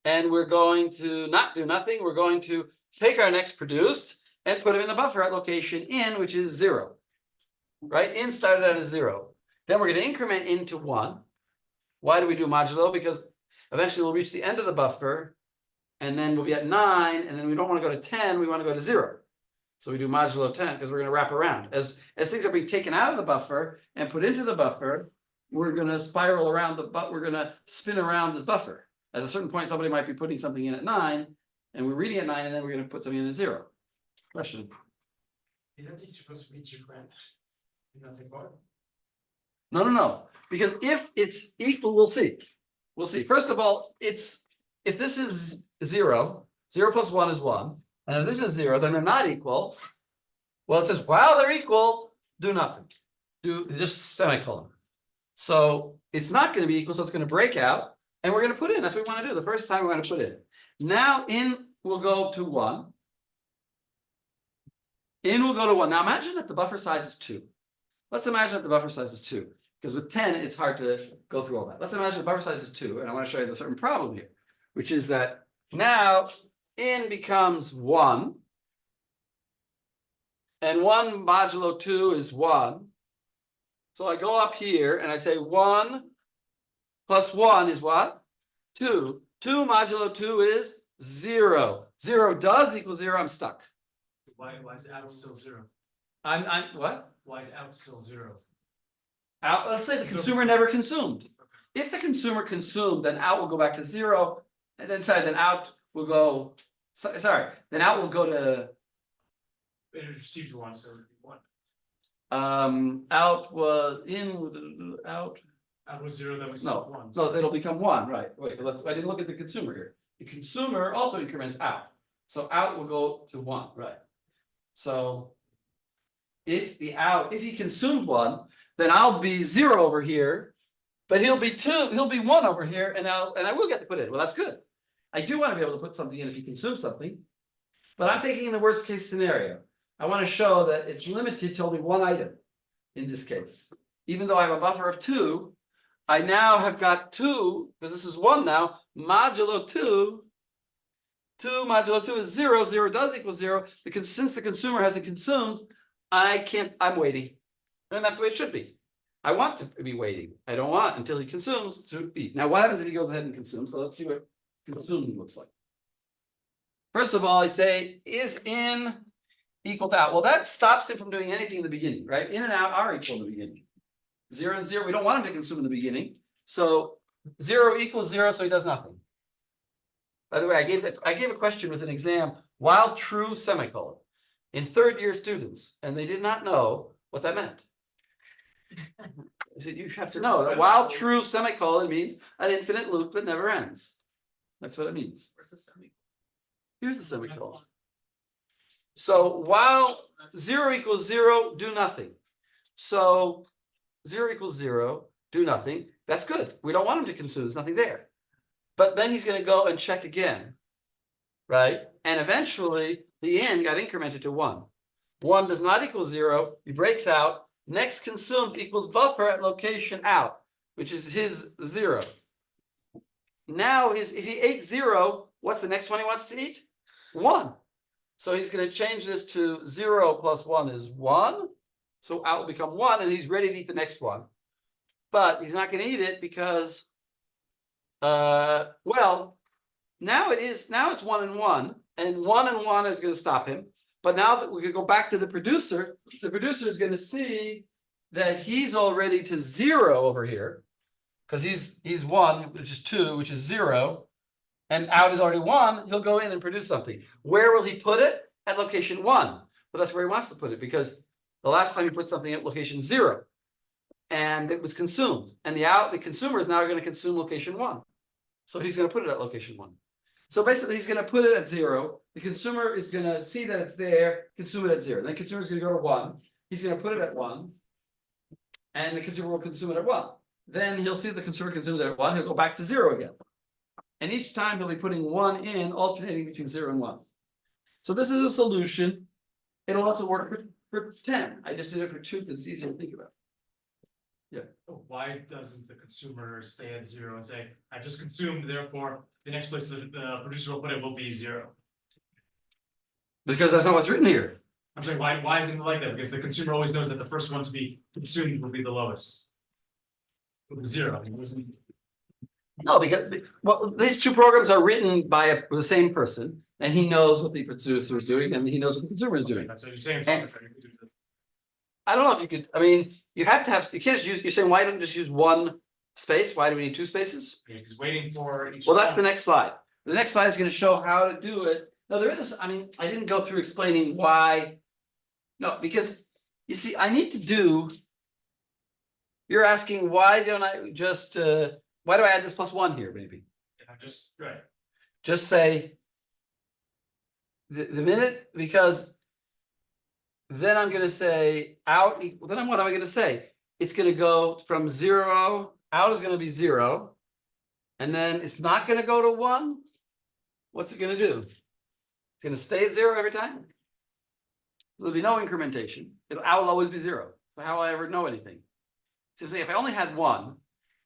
And we're going to not do nothing. We're going to take our next produced and put it in the buffer at location in, which is 0. Right? In started out as 0. Then we're going to increment into 1. Why do we do modulo? Because eventually we'll reach the end of the buffer, and then we'll be at 9, and then we don't want to go to 10, we want to go to 0. So we do modulo 10 because we're going to wrap around. As things are being taken out of the buffer and put into the buffer, we're going to spiral around we're going to spin around this buffer. At a certain point, somebody might be putting something in at 9, and we're reading at 9, and then we're going to put something in at 0. Question? Isn't it supposed to be different? No. Because if it's equal, we'll see. We'll see. First of all, if this is 0, 0 plus 1 is 1, and if this is 0, then they're not equal. Well, it says while they're equal, do nothing. Do just semicolon. So it's not going to be equal, so it's going to break out, and we're going to put in. That's what we want to do. The first time we want to put in. Now in will go to 1. In will go to 1. Now imagine that the buffer size is 2. Let's imagine that the buffer size is 2. Because with 10, it's hard to go through all that. Let's imagine the buffer size is 2, and I want to show you the certain problem here, which is that now in becomes 1, and 1 modulo 2 is 1. So I go up here and I say 1 plus 1 is what? 2. 2 modulo 2 is 0. 0 does equal 0. I'm stuck. Why is out still 0? I'm what? Why is out still 0? Out, let's say the consumer never consumed. If the consumer consumed, then out will go back to 0, and then out will go. Then out will go to. It received 1, so it would be 1. Out was in out. Out was 0, that was No, 1. no, it'll become 1, right? Wait, I didn't look at the consumer here. The consumer also increments out, so out will go to 1, right? So if he consumed 1, then I'll be 0 over here, but he'll be 1 over here, and I will get to put it in. Well, that's good. I do want to be able to put something in if he consumes something, but I'm thinking in the worst case scenario. I want to show that it's limited to only 1 item in this case. Even though I have a buffer of 2, I now have got 2, because this is 1 now, modulo 2. 2 modulo 2 is 0. 0 does equal 0. Because since the consumer hasn't consumed, I'm waiting. And that's the way it should be. I want to be waiting. I don't want until he consumes to be. Now, what happens if he goes ahead and consumes? So let's see what consuming looks like. First of all, I say, is in equal to out? Well, that stops him from doing anything in the beginning, right? In and out are equal in the beginning. 0 and 0, we don't want him to consume in the beginning. So 0 equals 0, so he does nothing. By the way, I gave a question with an exam while true semicolon in 3rd year students, and they did not know what that meant. So you have to know that while true semicolon means an infinite loop that never ends. That's what it means. Where's the semi? Here's the semicolon. So while 0 equals 0, do nothing. So 0 equals 0, do nothing. That's good. We don't want him to consume. There's nothing there. But then he's going to go and check again. Right? And eventually the n got incremented to 1. 1 does not equal 0. He breaks out. Next consumed equals buffer at location out, which is his 0. Now if he ate 0, what's the next one he wants to eat? 1. So he's going to change this to 0 plus 1 is 1. So out will become 1, and he's ready to eat the next one. But he's not going to eat it because, well, now it's 1 and 1, and 1 and 1 is going to stop him. But now that we could go back to the producer is going to see that he's already to 0 over here, because he's 1, which is 2, which is 0, and out is already 1. He'll go in and produce something. Where will he put it? At location 1. Well, that's where he wants to put it, because the last time he put something at location 0, and it was consumed, and the consumer is now going to consume location 1. So he's going to put it at location 1. So basically, he's going to put it at 0. The consumer is going to see that it's there, consume it at 0. Then the consumer is going to go to 1. He's going to put it at 1, and the consumer will consume it at 1. Then he'll see the consumer consumes it at 1. He'll go back to 0 again. And each time he'll be putting 1 in, alternating between 0 and 1. So this is a solution. It'll also work for 10. I just did it for 2 because it's easier to think about. Why doesn't the consumer stay at 0 and say, I just consumed, therefore, the next place the producer will put it will be 0? Because that's not what's written here. I'm saying, why isn't it like that? Because the consumer always knows that the first one to be consumed will be the lowest. It was 0. It wasn't. No, because well, these two programs are written by the same person, and he knows what the producer is doing, and he knows what the consumer is doing. So you're saying it's And- arbitrary. I don't know if you could. I mean, you have to have. You can't just use. You're saying why don't you just use one space? Why do we need 2 spaces? He's waiting for each. Well, that's the next slide. The next slide is going to show how to do it. No, there is this. I mean, I didn't go through explaining why. No, because you see, I need to do. You're asking why don't I just? Why do I add this +1 here? Maybe Just right. just say. The minute because. Then I'm going to say out. Then what am I going to say? It's going to go from 0. Out is going to be 0, and then it's not going to go to 1. What's it going to do? It's going to stay at 0 every time. There'll be no incrementation. Out will always be 0. So how will I ever know anything? So say if I only had 1,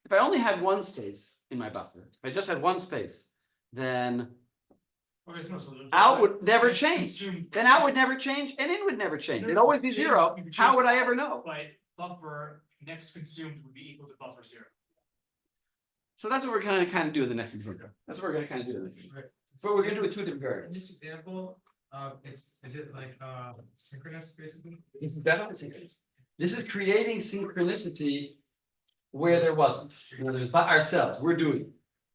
if I only had 1 space in my buffer, if I just had 1 space, then Okay, no, so out would never change. consume- Then out would never change, and in would never change. It'd always be Change, 0. you would How change. would I ever know? But buffer next consumed would be equal to buffer 0. So that's what we're gonna kind of do in the next example. That's what we're gonna kind of do. In the next. But we're gonna do with 2 different In variables. this example, is it like synchronous basically? This is definitely synchronous. This is creating synchronicity where there wasn't. Where there's by ourselves. We're doing it.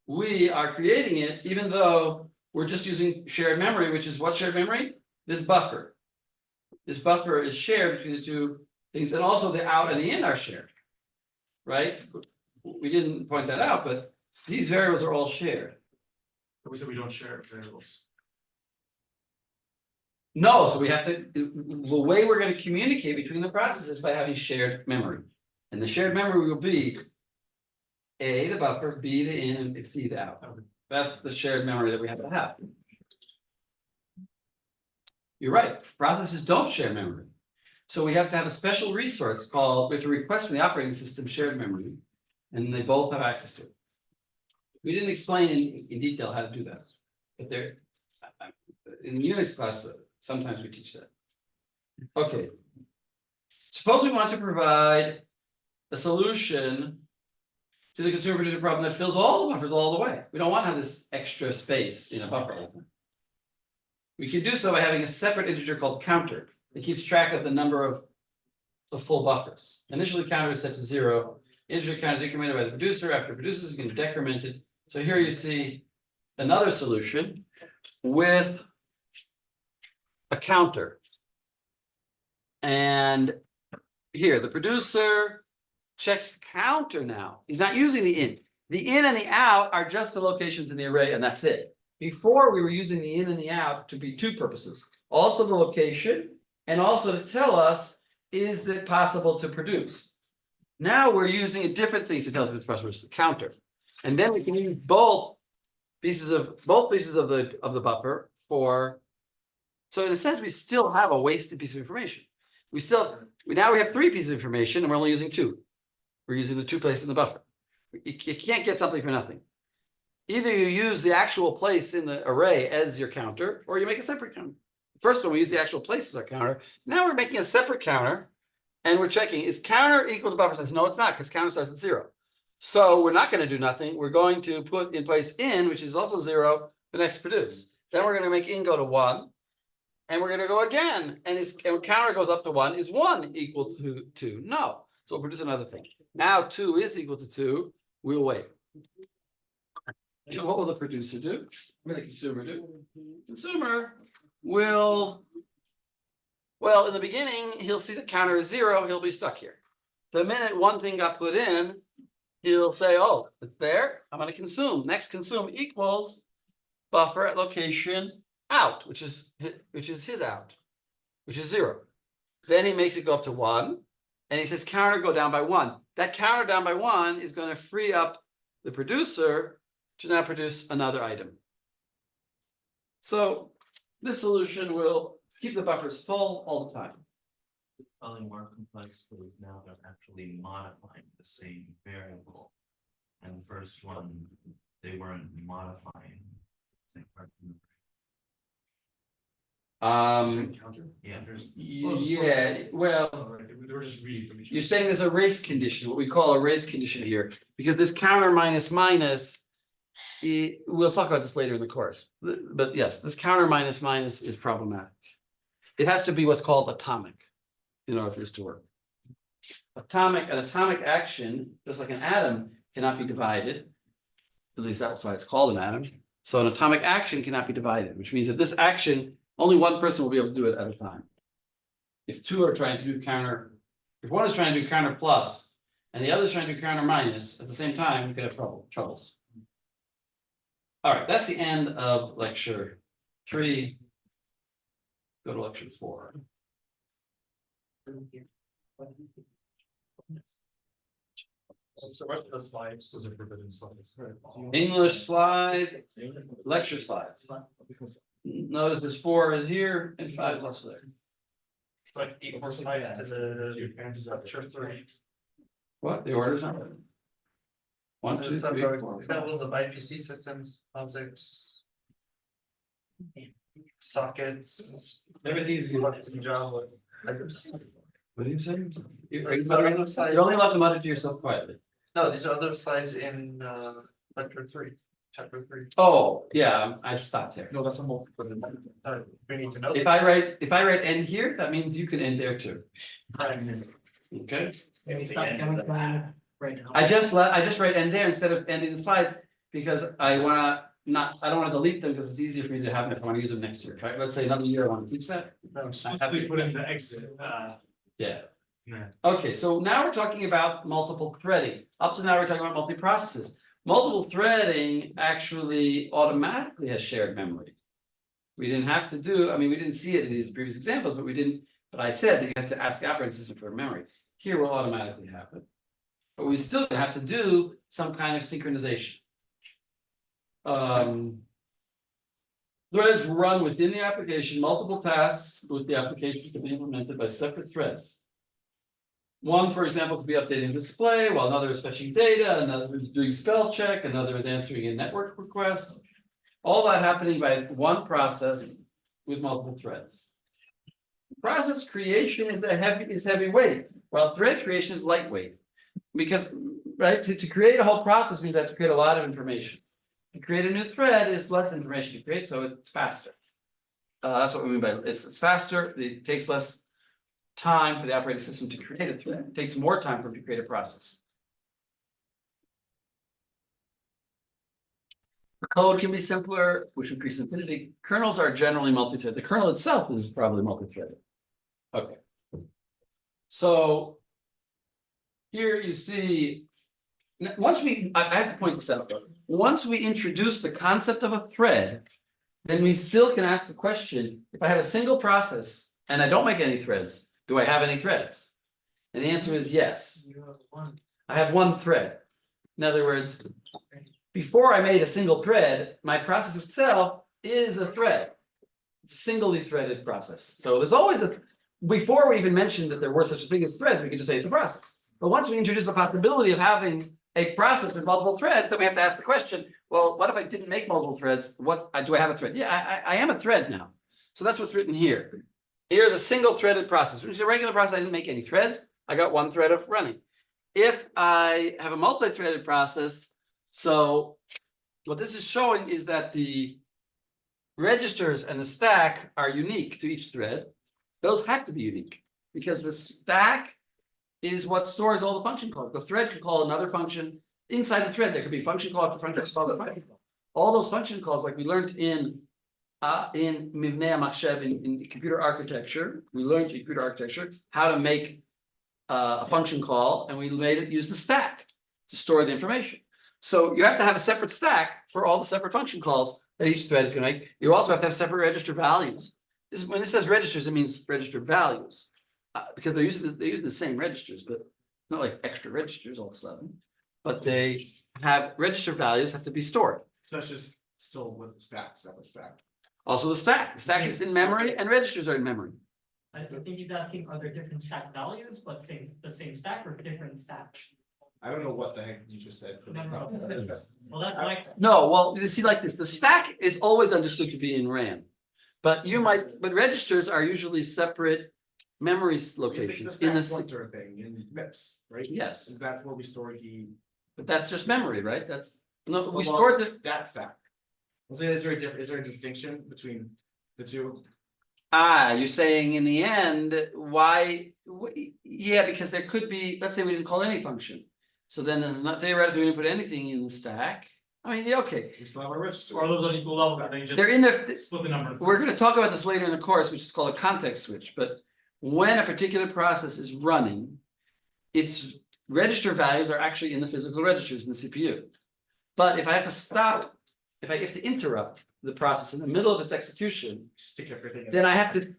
We are creating it, even though we're just using shared memory, which is what shared memory? This buffer. This buffer is shared between the 2 things, and also the out and the in are shared. Right? We didn't point that out, but these variables are all shared. We said we don't share variables. No, so we have to, the way we're gonna communicate between the processes is by having shared memory. And the shared memory will be A, the buffer, B, the in, and C, the out. That's the shared memory that we have to have. You're right, processes don't share memory. So we have to have a special resource called, we have to request from the operating system shared memory, and they both have access to it. We didn't explain in detail how to do that, but there, in the Unix class, sometimes we teach that. Okay. Suppose we want to provide a solution to the consumer producer problem that fills all the buffers all the way. We don't want to have this extra space in a buffer. We can do so by having a separate integer called counter that keeps track of the number of the full buffers. Initially counter is set to 0. Integer count is incremented by the producer. After produces is going to be decremented. So here you see another solution with a counter. And here the producer checks counter now. He's not using the in. The in and the out are just the locations in the array, and that's it. Before, we were using the in and the out to be two purposes, also the location, and also to tell us, is it possible to produce? Now we're using a different thing to tell us if it's possible, which is the counter. And then we can use both pieces of the buffer for. So in a sense, we still have a wasted piece of information. We now have three pieces of information and we're only using two. We're using the two places in the buffer. You can't get something for nothing. Either you use the actual place in the array as your counter, or you make a separate counter. First one, we use the actual place as our counter. Now we're making a separate counter and we're checking, is counter equal to buffer size? No, it's not, because counter starts at 0. So we're not going to do nothing. We're going to put in place in, which is also 0, the next produce. Then we're going to make in go to 1. And we're going to go again. And when counter goes up to 1, is 1 equal to 2? No. So we'll produce another thing. Now 2 is equal to 2. We'll wait. So what will the producer do? What will the consumer do? Consumer will, well, in the beginning, he'll see the counter is 0. He'll be stuck here. The minute one thing got put in, he'll say, oh, it's there. I'm going to consume. Next consume equals buffer at location out, which is his out, which is 0. Then he makes it go up to 1, and he says counter go down by 1. That counter down by 1 is going to free up the producer to now produce another item. So this solution will keep the buffers full all the time. Probably more complex, because now they're actually modifying the same variable. And the first one, they weren't modifying. Yeah, well, They were just reading from each. you're saying there's a race condition, what we call a race condition here, because this counter minus minus. We'll talk about this later in the course, but yes, this counter minus minus is problematic. It has to be what's called atomic in order for this to work. An atomic action, just like an atom, cannot be divided. At least that's why it's called an atom. So an atomic action cannot be divided, which means that this action, only one person will be able to do it at a time. If two are trying to do counter, if one is trying to do counter plus, and the other is trying to do counter minus at the same time, you could have troubles. All right, that's the end of lecture 3. Go to lecture 4. So what are the slides? Those are forbidden slides. English slides, lecture slides. Notice there's 4 is here and 5 is also there. Like 8 more slides to the lecture 3. What, the orders are? 1, 2, 3, 4. Levels of IPC systems, objects. Sockets. Everything is good. What's in Java. Others. What do you say? You're Other slides- only allowed to mutter to yourself quietly. No, these are other slides in lecture 3, chapter 3. Oh, yeah, I stopped there. No, that's a more. We need to know. If I write end here, that means you can end there too. Nice. Okay? Can we stop doing that right now? I just write end there instead of ending the slides because I don't want to delete them because it's easier for me to have them if I want to use them next year, right? Let's say another year I want to teach that. No, Explicitly put in the exit, Yeah. yeah. Okay, so now we're talking about multiple threading. Up to now, we're talking about multi-processes. Multiple threading actually automatically has shared memory. We didn't have to do, I mean, we didn't see it in these previous examples, but I said that you have to ask the operating system for memory. Here will automatically happen. But we still have to do some kind of synchronization. Threads run within the application, multiple tasks with the application can be implemented by separate threads. One, for example, could be updating display, while another is fetching data, another is doing spell check, another is answering a network request. All that happening by one process with multiple threads. Process creation is heavyweight, while thread creation is lightweight. Because, right, to create a whole process means you have to create a lot of information. To create a new thread is less information to create, so it's faster. That's what we mean by it's faster, it takes less time for the operating system to create a thread. It takes more time for it to create a process. The code can be simpler, which increases infinity. Kernels are generally multi-threaded. The kernel itself is probably multi-threaded. Okay. So here you see. Once I have to point this out, though. Once we introduce the concept of a thread. Then we still can ask the question, if I have a single process and I don't make any threads, do I have any threads? And the answer is yes. You have one. I have one thread. In other words, before I made a single thread, my process itself is a thread. It's a singly threaded process. So there's always before we even mentioned that there were such a thing as threads, we could just say it's a process. But once we introduce the possibility of having a process with multiple threads, then we have to ask the question, well, what if I didn't make multiple threads? What do I have a thread? Yeah, I am a thread now. So that's what's written here. Here's a single threaded process, which is a regular process. I didn't make any threads. I got one thread of running. If I have a multi-threaded process, so what this is showing is that the registers and the stack are unique to each thread. Those have to be unique because the stack is what stores all the function calls. The thread can call another function inside the thread. There could be function call after function call after function call. All those function calls, like we learned in Mivnei HaMachshev in computer architecture, we learned in computer architecture how to make a function call, and we made it use the stack to store the information. So you have to have a separate stack for all the separate function calls that each thread is going to make. You also have to have separate register values. When it says registers, it means register values. Because they're using the same registers, but it's not like extra registers all of a sudden. But they have register values have to be stored. So that's just still with the stack, separate stack. Also the stack is in memory and registers are in memory. I think he's asking, are there different stack values, but the same stack or different stacks? I don't know what the heck you just said. No, no, no. Well, that's like, No, well, you see like this, the stack is always understood to be in RAM. But registers are usually separate memory locations in the. Pointer thing in MIPS, right? Yes, That's where we store the, but that's just memory, right? No, we Well, stored the. that stack. Is there a distinction between the two? You're saying in the end, yeah, because there could be, let's say we didn't call any function. So then there's not theoretically, we didn't put anything in the stack. I mean, yeah, okay, We still have our register. Or are those on equal level, and then you just they're in the, split the number. we're gonna talk about this later in the course, which is called a context switch, but when a particular process is running, its register values are actually in the physical registers in the CPU. But if I have to stop, if I have to interrupt the process in the middle of its execution, Stick everything. in. then I have to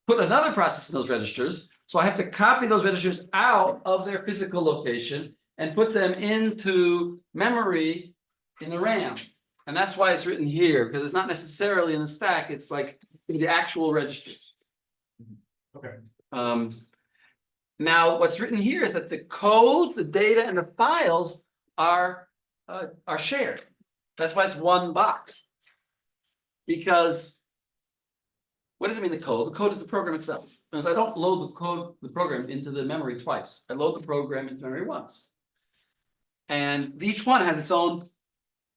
put another process in those registers. So I have to copy those registers out of their physical location and put them into memory in the RAM. And that's why it's written here, because it's not necessarily in the stack, it's like in the actual registers. Okay. Now, what's written here is that the code, the data, and the files are shared. That's why it's one box. Because what does it mean, the code? The code is the program itself. Because I don't load the program into the memory twice. I load the program into memory once. And each one has its own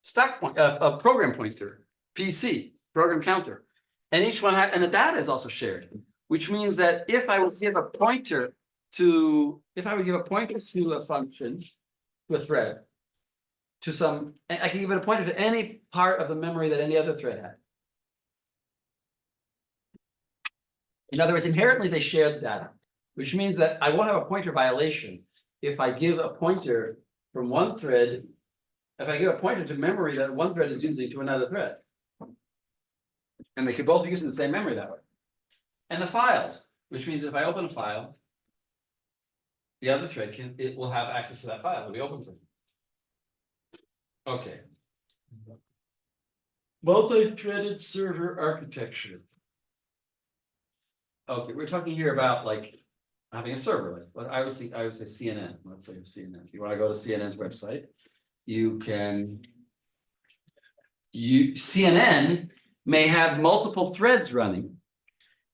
stack point, a program pointer, PC, program counter. And each one and the data is also shared, which means that if I would give a pointer to a function, to a thread, I can give it a pointer to any part of the memory that any other thread had. In other words, inherently they share the data, which means that I won't have a pointer violation if I give a pointer from one thread, if I give a pointer to memory that one thread is using to another thread. And they could both be using the same memory that way. And the files, which means if I open a file, the other thread it will have access to that file, it'll be open for me. Okay. Multi-threaded server architecture. Okay, we're talking here about like having a server, but I would say CNN, let's say CNN. If you want to go to CNN's website, CNN may have multiple threads running.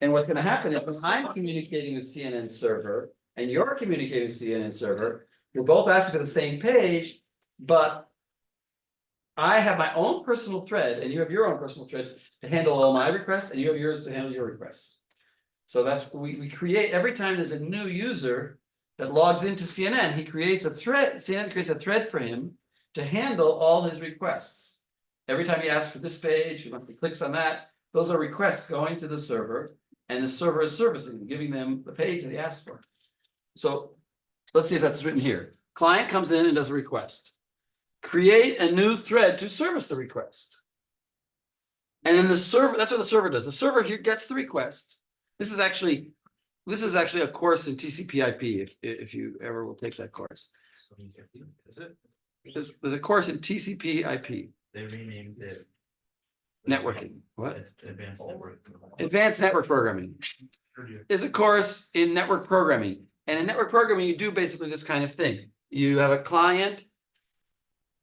And what's going to happen is when I'm communicating with CNN server and you're communicating with CNN server, we're both asking for the same page, but I have my own personal thread and you have your own personal thread to handle all my requests and you have yours to handle your requests. So that's we create every time there's a new user that logs into CNN, he creates a thread. CNN creates a thread for him to handle all his requests. Every time he asks for this page, he clicks on that. Those are requests going to the server, and the server is servicing, giving them the page that he asked for. So let's see if that's written here. Client comes in and does a request. Create a new thread to service the request. And then the server, that's what the server does. The server here gets the request. This is actually a course in TCP/IP if you ever will take that course. Is it? There's a course in TCP/IP, They renamed it. networking. What? Advanced network. Advanced network programming is a course in network programming. And in network programming, you do basically this kind of thing. You have a client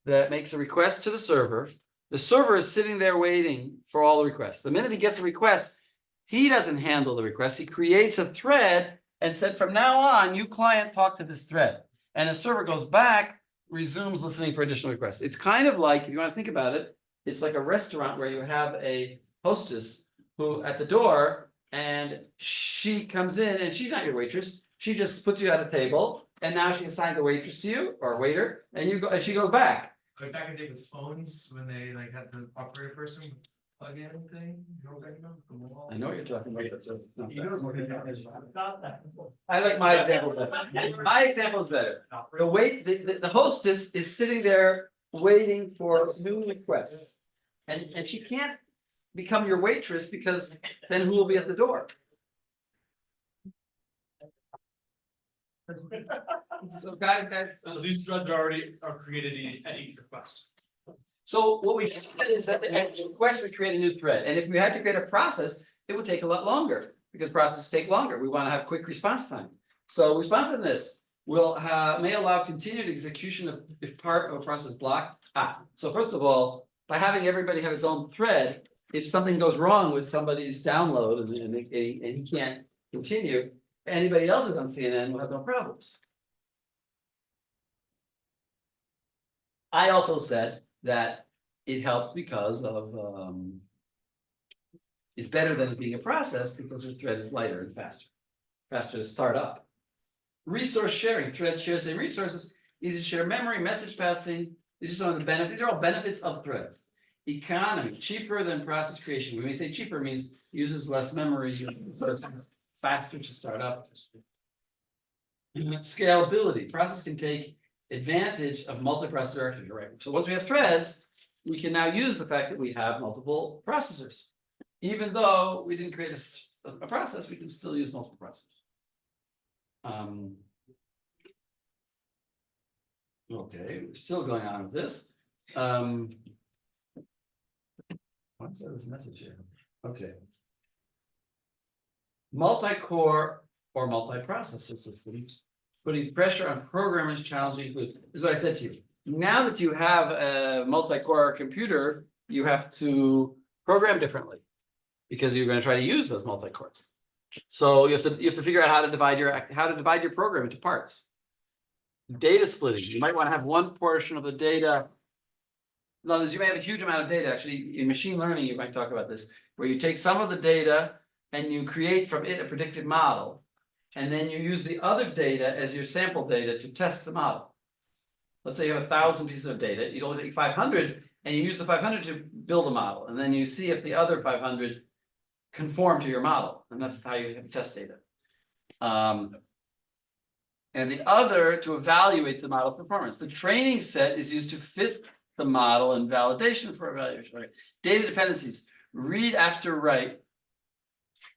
that makes a request to the server. The server is sitting there waiting for all the requests. The minute he gets a request, he doesn't handle the request. He creates a thread and said, from now on, you client talk to this thread. And the server goes back, resumes listening for additional requests. It's kind of like, if you want to think about it, it's like a restaurant where you have a hostess who at the door, and she comes in and she's not your waitress. She just puts you at a table, and now she assigns a waitress to you or a waiter, and you go, and she goes back. Like back in the day with phones, when they like had the operator person plug in thing, you know what I'm talking about? The wall. I know what you're talking about. but it's not You that. know what I'm talking about. Not that. I like my example better. My example is better. The hostess is sitting there waiting for new requests. And she can't become your waitress because then who will be at the door? So guys, So these threads are created at each request. so what we said is that at each request, we create a new thread, and if we had to create a process, it would take a lot longer, because processes take longer, we wanna have quick response time. So responsiveness will may allow continued execution of if part of a process is blocked. So first of all, by having everybody have his own thread, if something goes wrong with somebody's download and he can't continue, anybody else who's on CNN will have no problems. I also said that it helps because of it's better than it being a process because the thread is lighter and faster to start up. Resource sharing, threads share same resources, easy to share memory, message passing. These are some of the benefits. These are all benefits of threads. Economy, cheaper than process creation. When we say cheaper, it means uses less memory, so it's faster to start up. Scalability, process can take advantage of multi-processor architecture, right? So once we have threads, we can now use the fact that we have multiple processors. Even though we didn't create a process, we can still use multiple processors. Okay, we're still going on with this. What's this message here? Okay. Multi-core or multi-processor systems, putting pressure on programmers challenging includes. This is what I said to you. Now that you have a multi-core computer, you have to program differently because you're going to try to use those multi-cores. So you have to figure out how to divide your program into parts. Data splitting. You might want to have one portion of the data. In other words, you may have a huge amount of data. Actually, in machine learning, you might talk about this, where you take some of the data and you create from it a predicted model. And then you use the other data as your sample data to test the model. Let's say you have 1,000 pieces of data, you only take 500 and you use the 500 to build a model. And then you see if the other 500 conform to your model. And that's how you test data. And the other to evaluate the model's performance. The training set is used to fit the model and validation for evaluation. Right? Data dependencies, read after write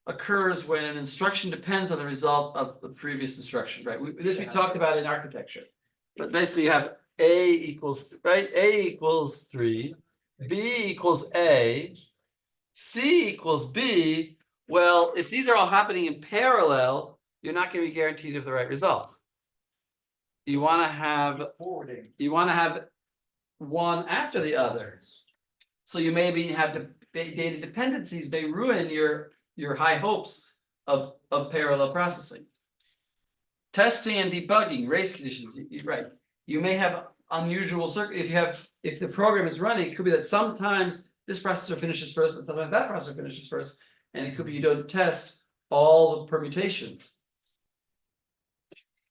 occurs when an instruction depends on the result of the previous instruction, right? We talked about in architecture. But basically you have A equals, right? A equals 3, B equals A, C equals B. Well, if these are all happening in parallel, you're not going to be guaranteed of the right result. You want to have forwarding. You want to have one after the other. So you maybe have the data dependencies may ruin your high hopes of parallel processing. Testing and debugging, race conditions, you're right. You may have unusual if the program is running, it could be that sometimes this processor finishes first and sometimes that processor finishes first. And it could be you don't test all the permutations.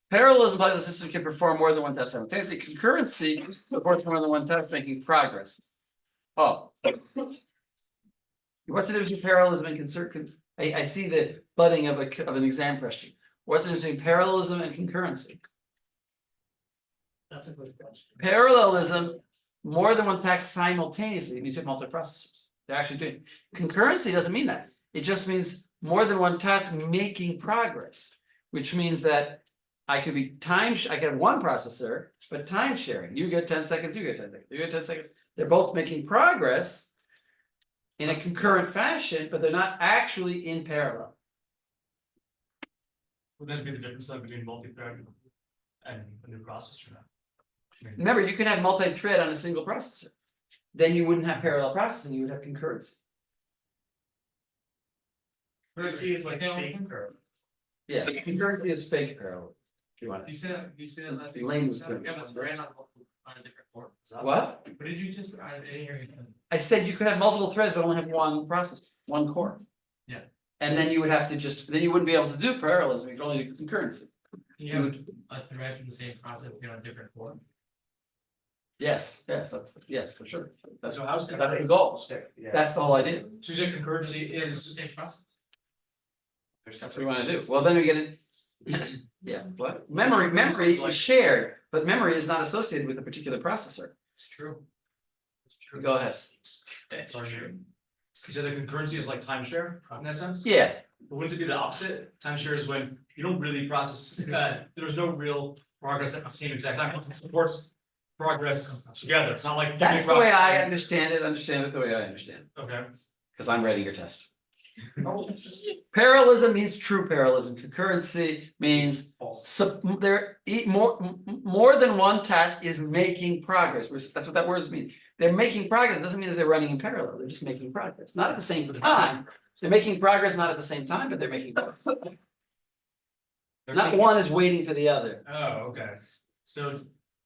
Parallelism implies the system can perform more than one test simultaneously. Concurrency supports more than one test, making progress. Oh. What's the difference between parallelism and concurrency? I see the budding of an exam question. What's the difference between parallelism and concurrency? That's a good question. Parallelism, more than one task simultaneously means you have multiprocessors. They're actually doing, concurrency doesn't mean that. It just means more than one task making progress, which means that I could be I could have one processor, but time sharing, you get 10 seconds, you get 10 seconds, you get 10 seconds. They're both making progress in a concurrent fashion, but they're not actually in parallel. Would that be the difference then between multi-thread and a new processor now? Remember, you can have multi-thread on a single processor. Then you wouldn't have parallel processing, you would have concurrency. Concurrency is like Yeah. fake curve. Yeah, concurrency is fake parallel. If you want. You said last. Lane was Yeah, good. but ran on a different board. What? What did you just, I didn't hear you. I said you could have multiple threads, but only have one processor, one core. Yeah. And then you would have to then you wouldn't be able to do parallelism, you could only do concurrency. You have a thread from the same process, you know, a different board. Yes, yes, for sure. That's So how's that's the goal. Yeah. That's the whole idea. So you said concurrency It's the is. same process. That's what we wanna do. Well, then we get it. Yeah, what? Memory is shared, but memory is not associated with a particular processor. It's true. It's true. Go ahead. Sorry, you said the concurrency is like timeshare in that sense? Yeah, But wouldn't it be the opposite? Timeshare is when you don't really process, there's no real progress at the same exact time, it supports progress together, it's not like. that's the way I understand it the way I understand it, Okay, because I'm writing your test. Parallelism means true parallelism, concurrency means more than one task is making progress, that's what that word means. They're making progress, doesn't mean that they're running in parallel, they're just making progress, not at the same time. They're making progress not at the same time, but they're making progress. Not one is waiting for the other. oh, okay, so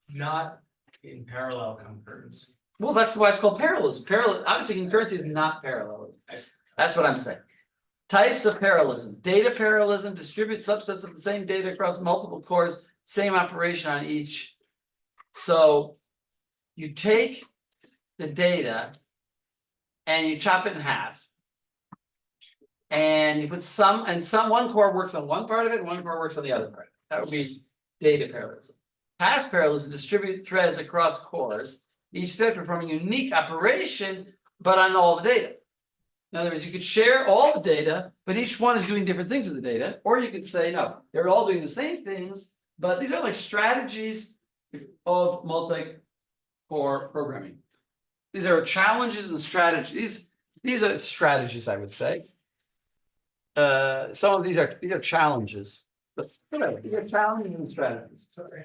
not in parallel concurrency. Well, that's why it's called parallelism. Obviously concurrency is not parallelism. That's what I'm saying. Types of parallelism, data parallelism, distribute subsets of the same data across multiple cores, same operation on each. So you take the data and you chop it in half. And you put one core works on one part of it, one core works on the other part. That would be data parallelism. Task parallelism, distribute threads across cores, each thread performing a unique operation, but on all the data. In other words, you could share all the data, but each one is doing different things with the data, or you could say, no, they're all doing the same things, but these are like strategies of multi-core programming. These are challenges and strategies. These are strategies, I would say. Some of these are challenges, but these are challenges and strategies. Sorry.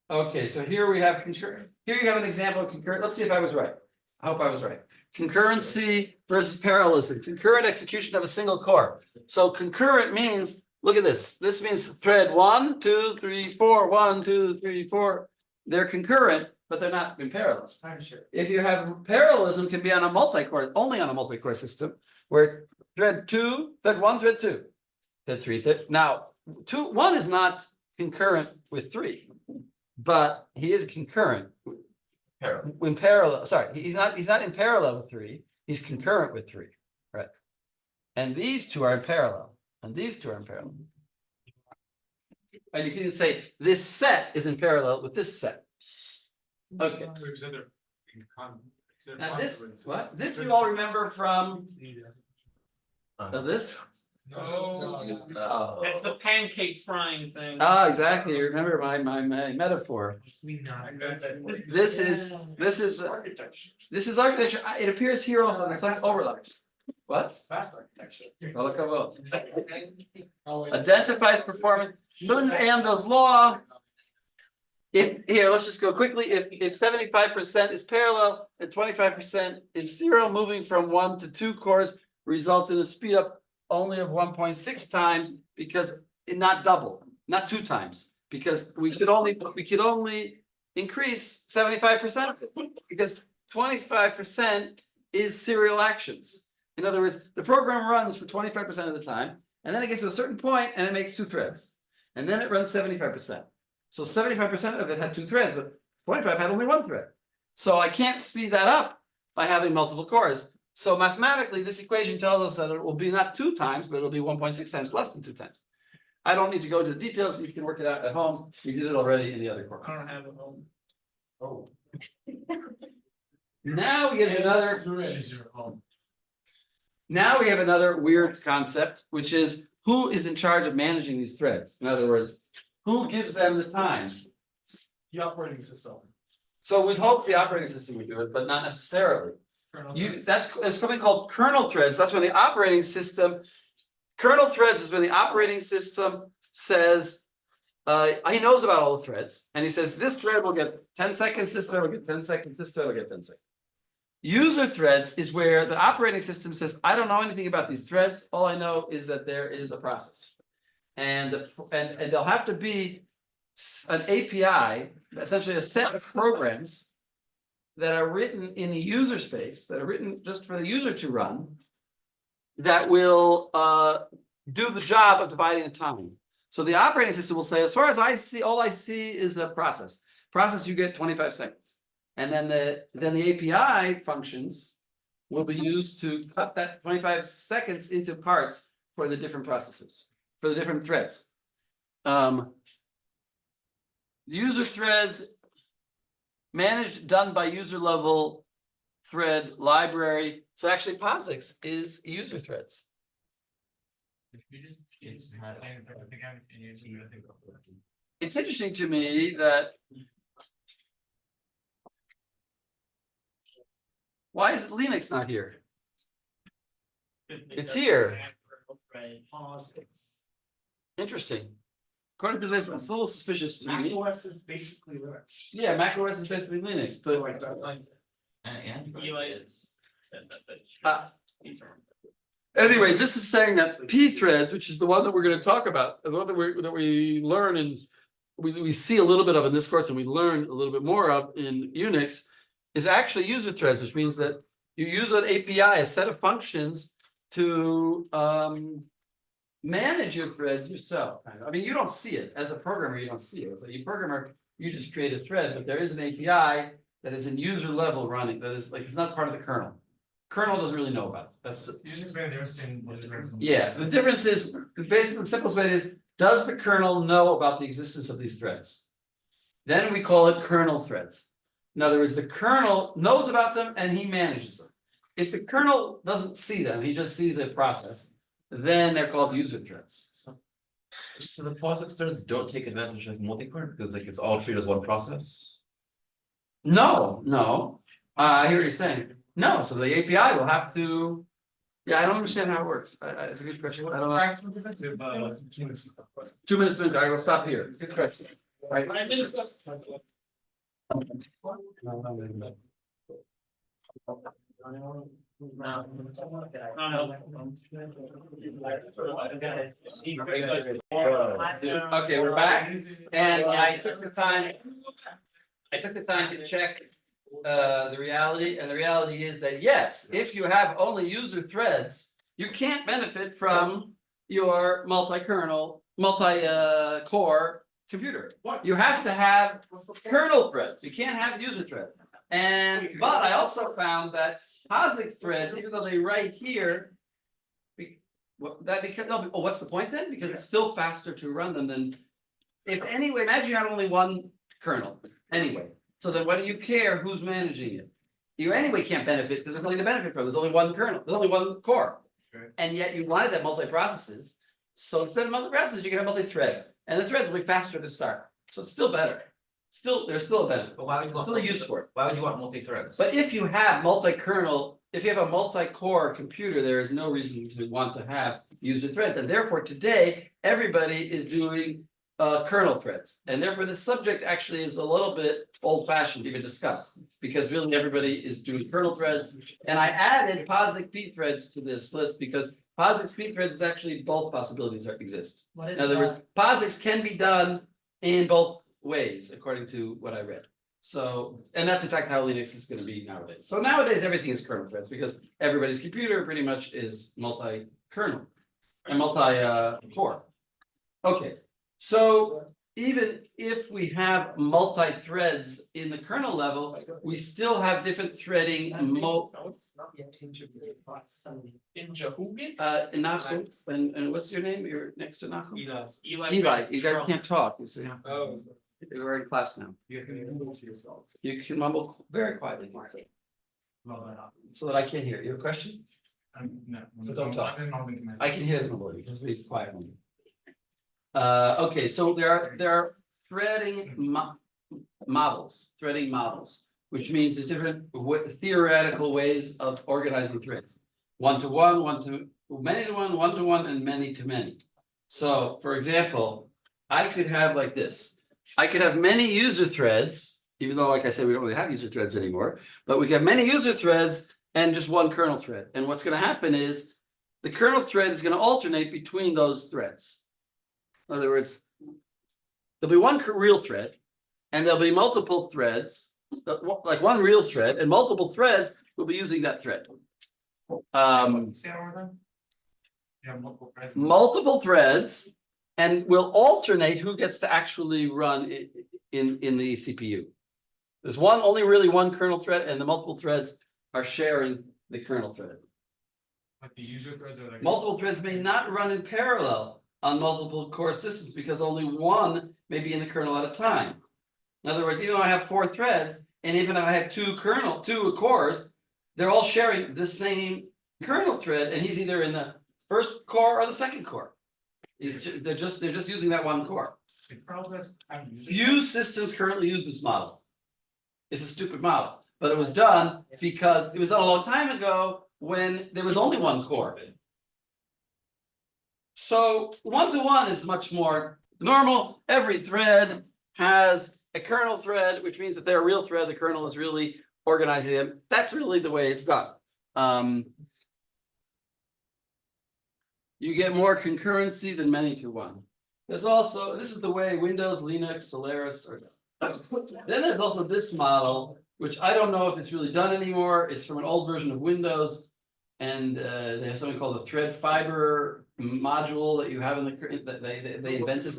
Okay, so here we have concurrent. Here you have an example of concurrent. Let's see if I was right. I hope I was right. Concurrency versus parallelism. Concurrent execution of a single core. So concurrent means, look at this. This means thread 1, 2, 3, 4, 1, 2, 3, 4. They're concurrent, but they're not in parallel. Timeshare. If you have parallelism, can be on a multi-core, only on a multi-core system, where thread 2, thread 1, thread 2, thread 3. Now, 1 is not concurrent with 3, but he is concurrent. In parallel, sorry, he's not in parallel with 3, he's concurrent with 3, right? And these two are in parallel, and these two are in parallel. And you can even say this set is in parallel with this set. Okay, So you said they're in now this, what? This you all remember from this? No. Oh. That's the pancake frying thing. Ah, exactly, you remember my metaphor. We not. This is architecture, it appears here also in some overlaps. What? Fast architecture. Well, look how Oh, wait. identifies performance, so this is Amdahl's law. Here, let's just go quickly, if 75% is parallel and 25% is zero, moving from 1 to 2 cores results in a speed up only of 1.6 times, because not double, not 2 times, because we could only increase 75%, because 25% is serial actions. In other words, the program runs for 25% of the time, and then it gets to a certain point and it makes 2 threads, and then it runs 75%. So 75% of it had 2 threads, but 25 had only 1 thread. So I can't speed that up by having multiple cores. So mathematically, this equation tells us that it will be not 2 times, but it'll be 1.6 times less than 2 times. I don't need to go into the details, you can work it out at home, we did it already in the other course. I don't have a home. Oh. Now we get another, There is your home. now we have another weird concept, which is who is in charge of managing these threads? In other words, who gives them the time? The operating system. So we'd hope the operating system would do it, but not necessarily. That's something called kernel threads, that's when the operating system. Kernel threads is when the operating system says. He knows about all the threads, and he says this thread will get 10 seconds, this thread will get 10 seconds, this thread will get 10 seconds. User threads is where the operating system says, I don't know anything about these threads, all I know is that there is a process. And there'll have to be an API, essentially a set of programs that are written in the user space, that are written just for the user to run, that will do the job of dividing the time. So the operating system will say, as far as I see, all I see is a process. Process, you get 25 seconds. And then the API functions will be used to cut that 25 seconds into parts for the different processes, for the different threads. User threads managed, done by user level thread library. So actually POSIX is user threads. It's interesting to me that. Why is Linux not here? It's here. Interesting. According to this, it's a little suspicious to me. macOS is basically Linux. Yeah, macOS is basically Linux, but And Eli is. said that. Uh, anyway, this is saying that P threads, which is the one that we're going to talk about, the one that we learn and we see a little bit of in this course, and we learn a little bit more of in Unix, is actually user threads, which means that you use an API, a set of functions to manage your threads yourself. I mean, you don't see it as a programmer, you don't see it. As a programmer, you just create a thread, but there is an API that is in user level running, that is like, it's not part of the kernel. Kernel doesn't really know about it. That's Usually explain the difference between what is. yeah, the difference is, basically the simplest way is, does the kernel know about the existence of these threads? Then we call it kernel threads. In other words, the kernel knows about them and he manages them. If the kernel doesn't see them, he just sees a process, then they're called user threads. So the POSIX threads don't take advantage of multi-core because like it's all treated as one process. No, I hear what you're saying. No, so the API will have to. Yeah, I don't understand how it works. It's a good question. I don't know. 2 minutes, I will stop here. Good question. Right. Okay, we're back, and I took the time to check the reality, and the reality is that yes, if you have only user threads, you can't benefit from your multi-kernel, multi-core computer. What? You have to have kernel threads, you can't have user threads. But I also found that POSIX threads, even though they write here. What's the point then? Because it's still faster to run them than. If anyway, imagine you have only one kernel, anyway, so then what do you care who's managing it? You anyway can't benefit, because there's nothing to benefit from, there's only one kernel, there's only one core. Right. And yet you wanted that multi-processes, so instead of multi-processes, you can have multi-threads, and the threads will be faster to start, so it's still better. There's still a benefit, But why would you want still a use for it. Why would you want multi-threads? But if you have multi-kernel, if you have a multi-core computer, there is no reason to want to have user threads, and therefore today, everybody is doing kernel threads. And therefore, this subject actually is a little bit old-fashioned to even discuss, because really everybody is doing kernel threads. And I added POSIX P threads to this list because POSIX P threads is actually both possibilities that exist. What is In other words, POSIX can be done in both ways, according to what I read. So, and that's in fact how Linux is going to be nowadays. So nowadays, everything is kernel threads because everybody's computer pretty much is multi-kernel and multi-core. Okay, so even if we have multi-threads in the kernel level, we still have different threading In Jehovah? Nachum, and what's your name? You're next to Nachum? Eli. Eli, you guys can't talk, you see, Oh. you're in class now, You can move to yourselves. you can mumble very quietly. So that I can't hear, you have a question? No. So don't talk. I'm mumbling to myself. I can hear the mumbling, just be quiet. Okay, so there are threading models, which means there's different theoretical ways of organizing threads. One to one, many to one, and many to many. So, for example, I could have like this. I could have many user threads, even though, like I said, we don't really have user threads anymore, but we can have many user threads and just one kernel thread. And what's going to happen is the kernel thread is going to alternate between those threads. In other words, there'll be one real thread and there'll be multiple threads, like one real thread, and multiple threads will be using that thread. Say that one more time? You have multiple threads. Multiple threads, and will alternate who gets to actually run in the CPU. There's only really one kernel thread, and the multiple threads are sharing the kernel thread. Like the user threads are like. Multiple threads may not run in parallel on multiple core systems because only one may be in the kernel at a time. In other words, even though I have 4 threads, and even if I have two cores, they're all sharing the same kernel thread, and he's either in the first core or the second core. They're just using that one core. Few systems currently use this model. It's a stupid model, but it was done because it was done a long time ago when there was only one core. So 1-to-1 is much more normal. Every thread has a kernel thread, which means that they're a real thread. The kernel is really organizing them. That's really the way it's done. You get more concurrency than many-to-one. There's also, this is the way Windows, Linux, Solaris are done. Then there's also this model, which I don't know if it's really done anymore. It's from an old version of Windows. And they have something called a thread fiber module that you have in the, that they invented.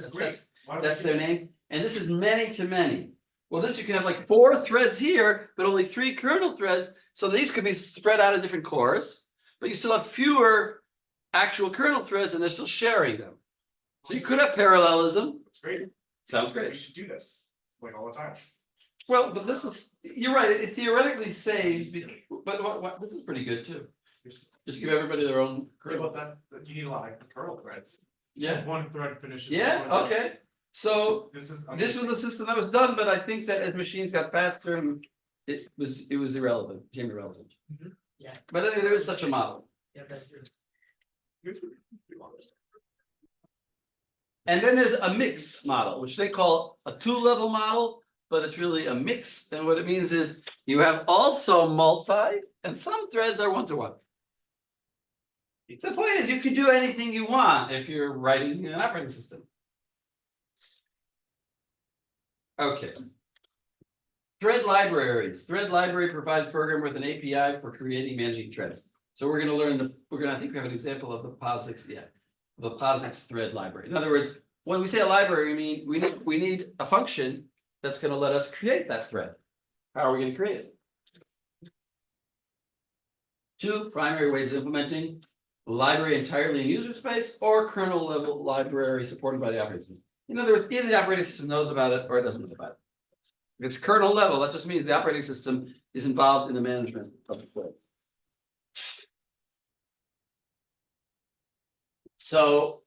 That's their name. And this is many-to-many. Well, this you can have like 4 threads here, but only 3 kernel threads. So these could be spread out in different cores, but you still have fewer actual kernel threads and they're still sharing them. So you could have parallelism. It's great. Sounds We great. should do this, like all the time. Well, but this is, you're right, it theoretically saves, but what, this is pretty good too. Just give everybody their own Well, kernel. you need a lot of kernel threads. Yeah, One thread finishes. yeah, okay. So This is. this was a system that was done, but I think that as machines got faster, it was irrelevant, became irrelevant. Yeah. But anyway, there is such a model. Yeah, that's true. And then there's a mix model, which they call a 2-level model, but it's really a mix. And what it means is you have also multi, and some threads are 1-to-1. The point is you can do anything you want if you're writing an operating system. Okay. Thread libraries. Thread library provides program with an API for creating, managing threads. So we're going to learn I think we have an example of the POSIX, the POSIX thread library. In other words, when we say a library, we need a function that's going to let us create that thread. How are we going to create it? 2 primary ways of implementing library entirely in user space or kernel level library supported by the operating system. In other words, either the operating system knows about it or it doesn't know about it. If it's kernel level, that just means the operating system is involved in the management of the thread. So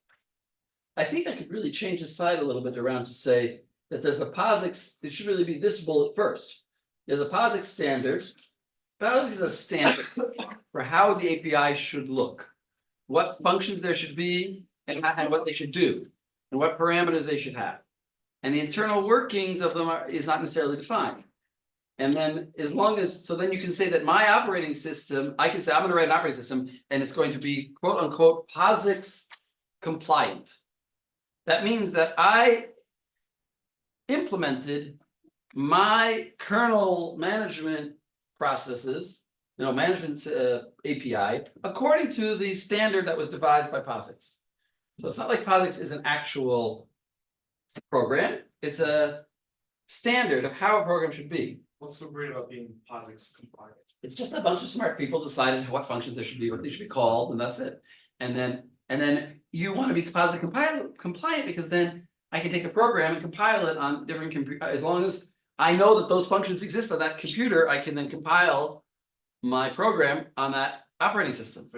I think I could really change the slide a little bit around to say that there's a POSIX, it should really be this bullet first. There's a POSIX standard. POSIX is a standard for how the API should look, what functions there should be, and what they should do, and what parameters they should have. And the internal workings of them is not necessarily defined. And then as long as, so then you can say that my operating system, I can say I'm going to write an operating system and it's going to be quote unquote POSIX compliant. That means that I implemented my kernel management processes, management API, according to the standard that was devised by POSIX. So it's not like POSIX is an actual program, it's a standard of how a program should be. What's so great about being POSIX compliant? It's just a bunch of smart people decided what functions there should be, what they should be called, and that's it. And then you want to be POSIX compliant because then I can take a program and compile it on different as long as I know that those functions exist on that computer, I can then compile my program on that operating system.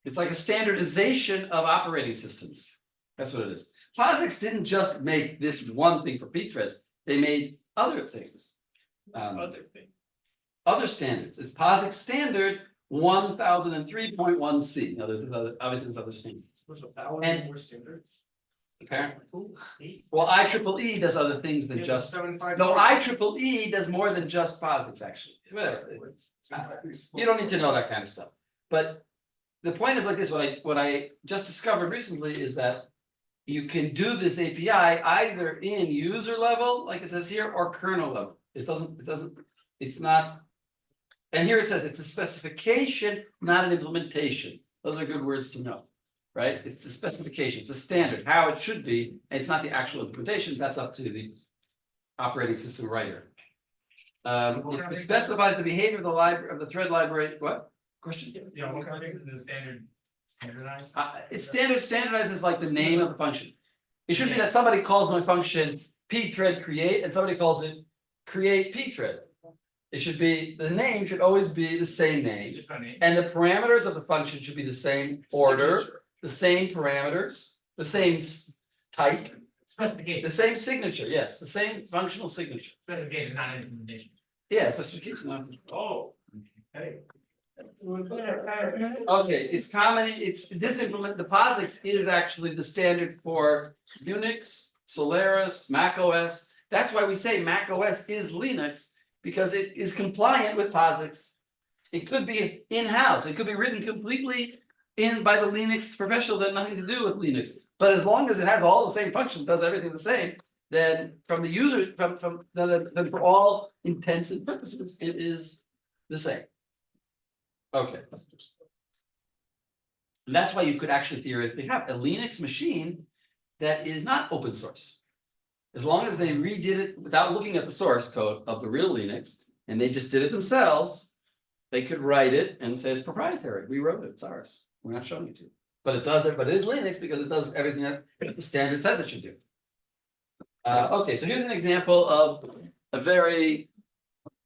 It's like a standardization of operating systems. That's what it is. POSIX didn't just make this one thing for pthreads, they made other things. Other standards. It's POSIX standard 1003.1C. Now, there's this other, obviously there's other standards. And- more standards. Apparently. Well, IEEE does other things than just, no, IEEE does more than just POSIX, actually. Whatever. You don't need to know that kind of stuff. But the point is like this, what I just discovered recently is that you can do this API either in user level, like it says here, or kernel level. It's not. And here it says it's a specification, not an implementation. Those are good words to know, right? It's a specification, it's a standard, how it should be, and it's not the actual implementation, that's up to the operating system writer. It specifies the behavior of the library, of the thread library, what? Question? Yeah, what kind of things is the standardized? It's standardized is like the name of the function. It should be that somebody calls my function pthread create and somebody calls it create pthread. It should be, the name should always be the same name, It's just a name. and the parameters of the function should be the same order, the same parameters, the same type, Specification, the same signature, yes, the same functional signature. specification, not implementation. Yeah, specification. Oh. Hey. Okay, it's common, it's this implement, the POSIX is actually the standard for Unix, Solaris, Mac OS. That's why we say Mac OS is Linux, because it is compliant with POSIX. It could be in-house, it could be written completely in by the Linux professionals that have nothing to do with Linux. But as long as it has all the same functions, does everything the same, then from the user, then for all intents and purposes, it is the same. Okay. And that's why you could actually theoretically have a Linux machine that is not open source. As long as they redid it without looking at the source code of the real Linux, and they just did it themselves, they could write it and say it's proprietary. We wrote it, it's ours. We're not showing it to you. But it does it, but it is Linux because it does everything that the standard says it should do. Okay, so here's an example of a very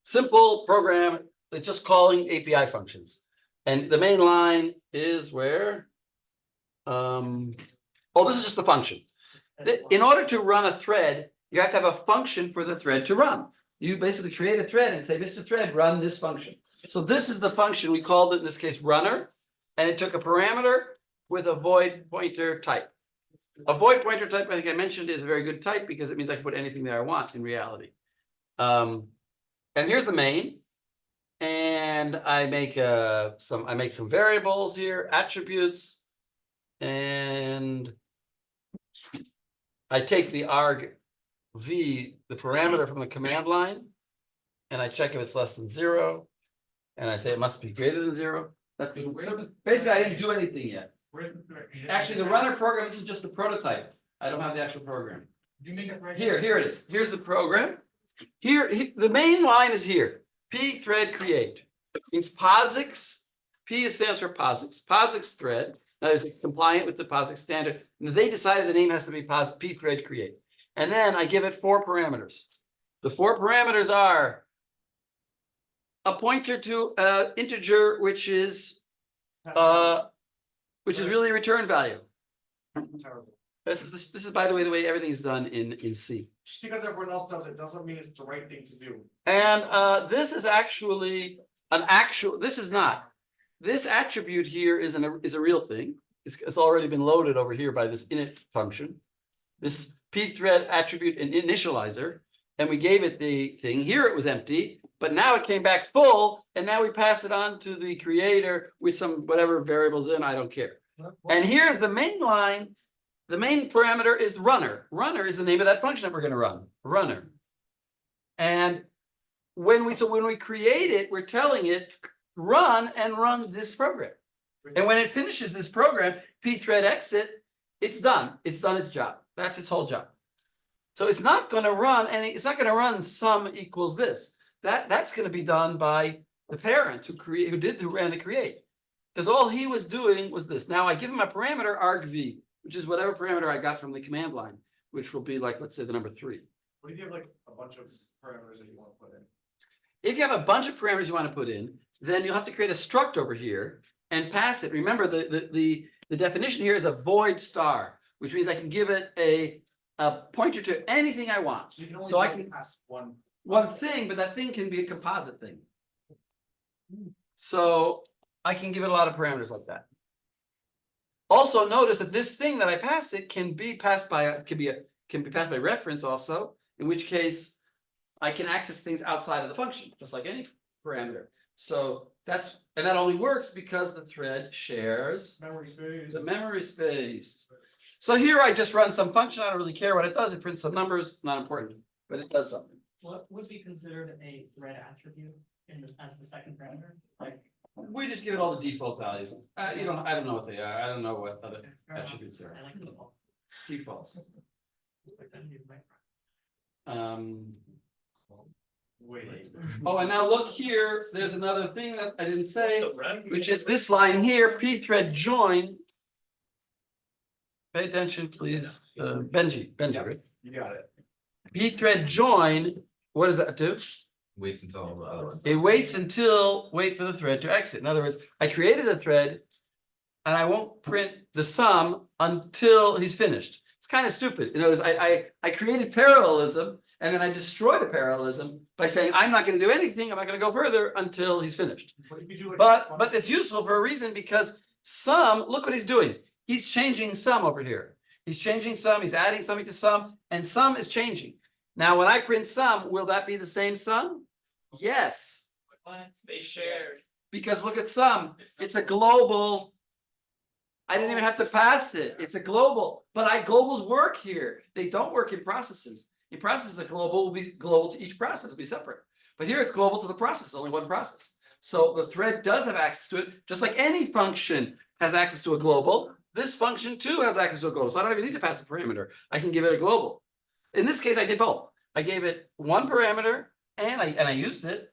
simple program that's just calling API functions. And the main line is where? Oh, this is just the function. In order to run a thread, you have to have a function for the thread to run. You basically create a thread and say, Mr. Thread, run this function. So this is the function, we called it in this case runner, and it took a parameter with a void pointer type. A void pointer type, I think I mentioned, is a very good type because it means I can put anything there I want in reality. And here's the main. And I make some variables here, attributes, and I take the arg v, the parameter from the command line, and I check if it's less than 0, and I say it must be greater than 0. That's basically I didn't do anything yet. Actually, the runner program, this is just a prototype. I don't have the actual program. You make it right Here it is. Here's the program. Here, the main line is here. Pthread create. It means POSIX. P stands for POSIX. POSIX thread. Now it's compliant with the POSIX standard. And they decided the name has to be pthread create. And then I give it 4 parameters. The 4 parameters are a pointer to integer, which is really return value. This is by the way everything is done in C. Just because everyone else does it doesn't mean it's the right thing to do. And this is actually this is not. This attribute here is a real thing. It's already been loaded over here by this init function. This pthread attribute and initializer, and we gave it the thing. Here it was empty, but now it came back full, and now we pass it on to the creator with some whatever variables in, I don't care. And here's the main line. The main parameter is runner. Runner is the name of that function that we're going to run. Runner. And when we create it, we're telling it run this program. And when it finishes this program, pthread exit, it's done. It's done its job. That's its whole job. So it's not going to run it's not going to run sum equals this. that's gonna be done by the parent who ran the create. Because all he was doing was this. Now I give him a parameter argv, which is whatever parameter I got from the command line, which will be like, let's say the number 3. What if you have like a bunch of parameters that you wanna put in? If you have a bunch of parameters you want to put in, then you'll have to create a struct over here and pass it. Remember, the definition here is a void star, which means I can give it a pointer to anything I want. So you can only So I jump can- past one. One thing, but that thing can be a composite thing. So I can give it a lot of parameters like that. Also notice that this thing that I pass it can be passed by, can be passed by reference also, in which case I can access things outside of the function, just like any parameter. So and that only works because the thread shares Memory space. the memory space. So here I just run some function. I don't really care what it does. It prints some numbers, not important, but it does something. What would be considered a thread attribute as the second parameter? Like, We just give it all the default values. I don't know what they are. I don't know what other fair enough. attributes are. I like the default. Defaults. Like, then you might- Wait. Oh, and now look here, there's another thing that I didn't say, which is this line here, pthread join. Pay attention, please, Benji, right? You got it. Pthread join, what does that do? Waits until the other one. It wait for the thread to exit. In other words, I created a thread. And I won't print the sum until he's finished. It's kind of stupid. In other words, I created parallelism and then I destroyed the parallelism by saying, I'm not gonna do anything, I'm not gonna go further until he's finished. What if you do like? But it's useful for a reason because sum, look what he's doing. He's changing sum over here. He's changing sum, he's adding something to sum, and sum is changing. Now, when I print sum, will that be the same sum? Yes, What? They shared. because look at sum. It's a global. I didn't even have to pass it. It's a global, but globals work here. They don't work in processes. In processes, a global will be global to each process, it'll be separate. But here it's global to the process, only one process. So the thread does have access to it, just like any function has access to a global. This function too has access to a global. So I don't even need to pass a parameter. I can give it a global. In this case, I did both. I gave it one parameter and I used it.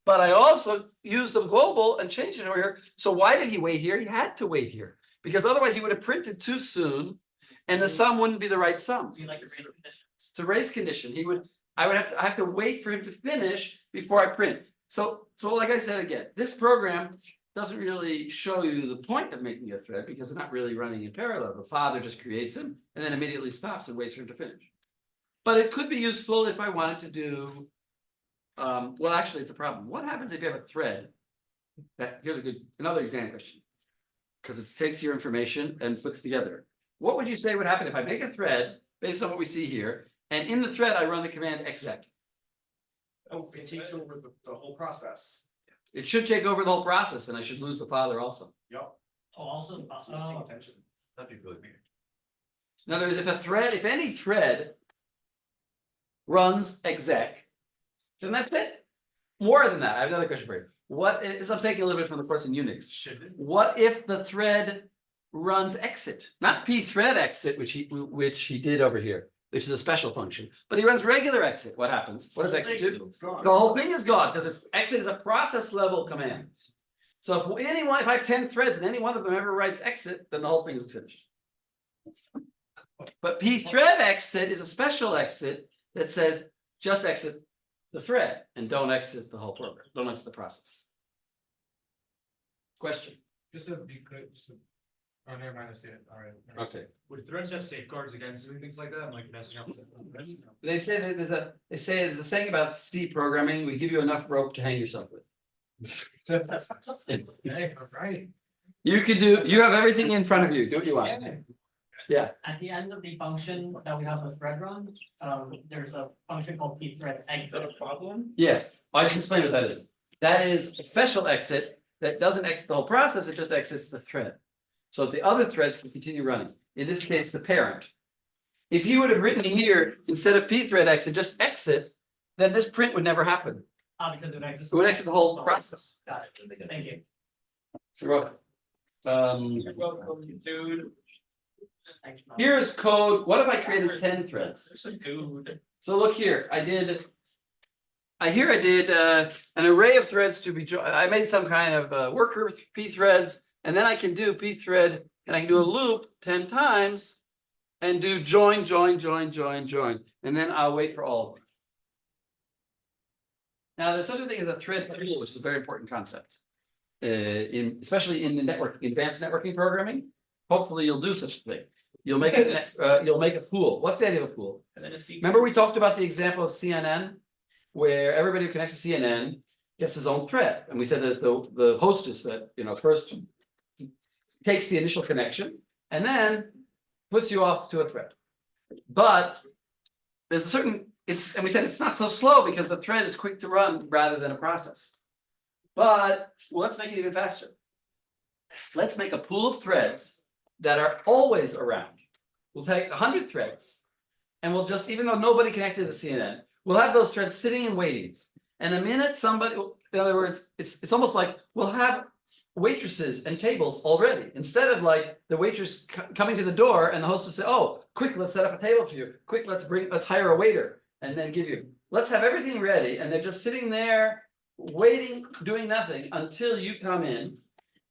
But I also used the global and changed it over here. So why did he wait here? He had to wait here. Because otherwise he would have printed too soon and the sum wouldn't be the right sum. Do you like the race condition? It's a race condition. I would have to wait for him to finish before I print. So like I said again, this program doesn't really show you the point of making a thread because it's not really running in parallel. The father just creates him and then immediately stops and waits for him to finish. But it could be useful if I wanted to do. Well, actually, it's a problem. What happens if you have a thread? Here's another exam question. Because it takes your information and puts together. What would you say would happen if I make a thread based on what we see here, and in the thread I run the command exec? Oh, it takes over the whole process. It should take over the whole process, and I should lose the father also. Yup. Oh, also, That's not paying attention. That'd be really weird. In other words, if any thread runs exec, then that's it. More than that, I have another question for you. I'm taking a little bit from the course in Unix. Should it? What if the thread runs exit, not pthread exit, which he did over here, which is a special function, but he runs regular exit. What happens? What does exit do? It's gone. The whole thing is gone because exit is a process level command. So if I have 10 threads and any one of them ever writes exit, then the whole thing is finished. But pthread exit is a special exit that says just exit the thread and don't exit the whole program, don't exit the process. Question? Just to be clear, oh, never mind, I see it, all right. Okay. Would threads have safeguards against doing things like that? I'm like messing up with it. They say that there's a saying about C programming, we give you enough rope to hang yourself with. Hey, all right. You have everything in front of you, do what you want. At the end of the function that we have the thread run, there's a function called pthread exit. problem? Yeah, I just explained what that is. That is a special exit that doesn't exit the whole process, it just exits the thread. So the other threads can continue running, in this case, the parent. If you would have written here, instead of pthread exit, just exit, then this print would never happen. Because it exits. It would exit the whole process. Got it, thank you. So, welcome. Welcome, dude. Thanks, Mel. Here's code. What if I created 10 threads? There's a dude. So look here, I did I did an array of threads to be, I made some kind of worker with p threads, and then I can do p thread, and I can do a loop 10 times and do join, and then I'll wait for all of them. Now, there's such a thing as a thread pool, which is a very important concept. Especially in the advanced networking programming, hopefully you'll do such a thing. You'll make a pool. What's the idea of a pool? And then a C. Remember we talked about the example of CNN, where everybody who connects to CNN gets his own thread, and we said there's the hostess that, first takes the initial connection and then puts you off to a thread. But there's a certain, and we said it's not so slow because the thread is quick to run rather than a process. But let's make it even faster. Let's make a pool of threads that are always around. We'll take 100 threads and we'll just, even though nobody connected to CNN, we'll have those threads sitting and waiting. And the minute somebody, in other words, it's almost like we'll have waitresses and tables already. Instead of like the waitress coming to the door and the host will say, oh, quick, let's set up a table for you. Quick, let's hire a waiter and then give you. Let's have everything ready. And they're just sitting there waiting, doing nothing until you come in.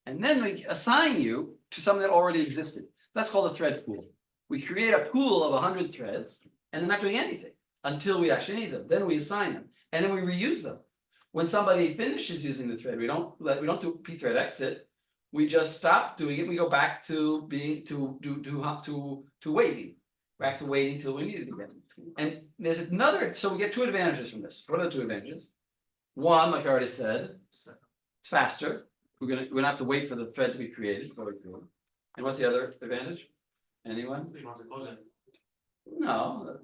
And then we assign you to something that already existed. That's called a thread pool. We create a pool of 100 threads and they're not doing anything until we actually need them. Then we assign them and then we reuse them. When somebody finishes using the thread, we don't do pthread exit. We just stop doing it. We go back to being waiting, back to waiting till we need it again. And there's another. So we get two advantages from this. What are the two advantages? One, like I already said, it's faster. We're gonna have to wait for the thread to be created. And what's the other advantage? Anyone? You want to close it. No,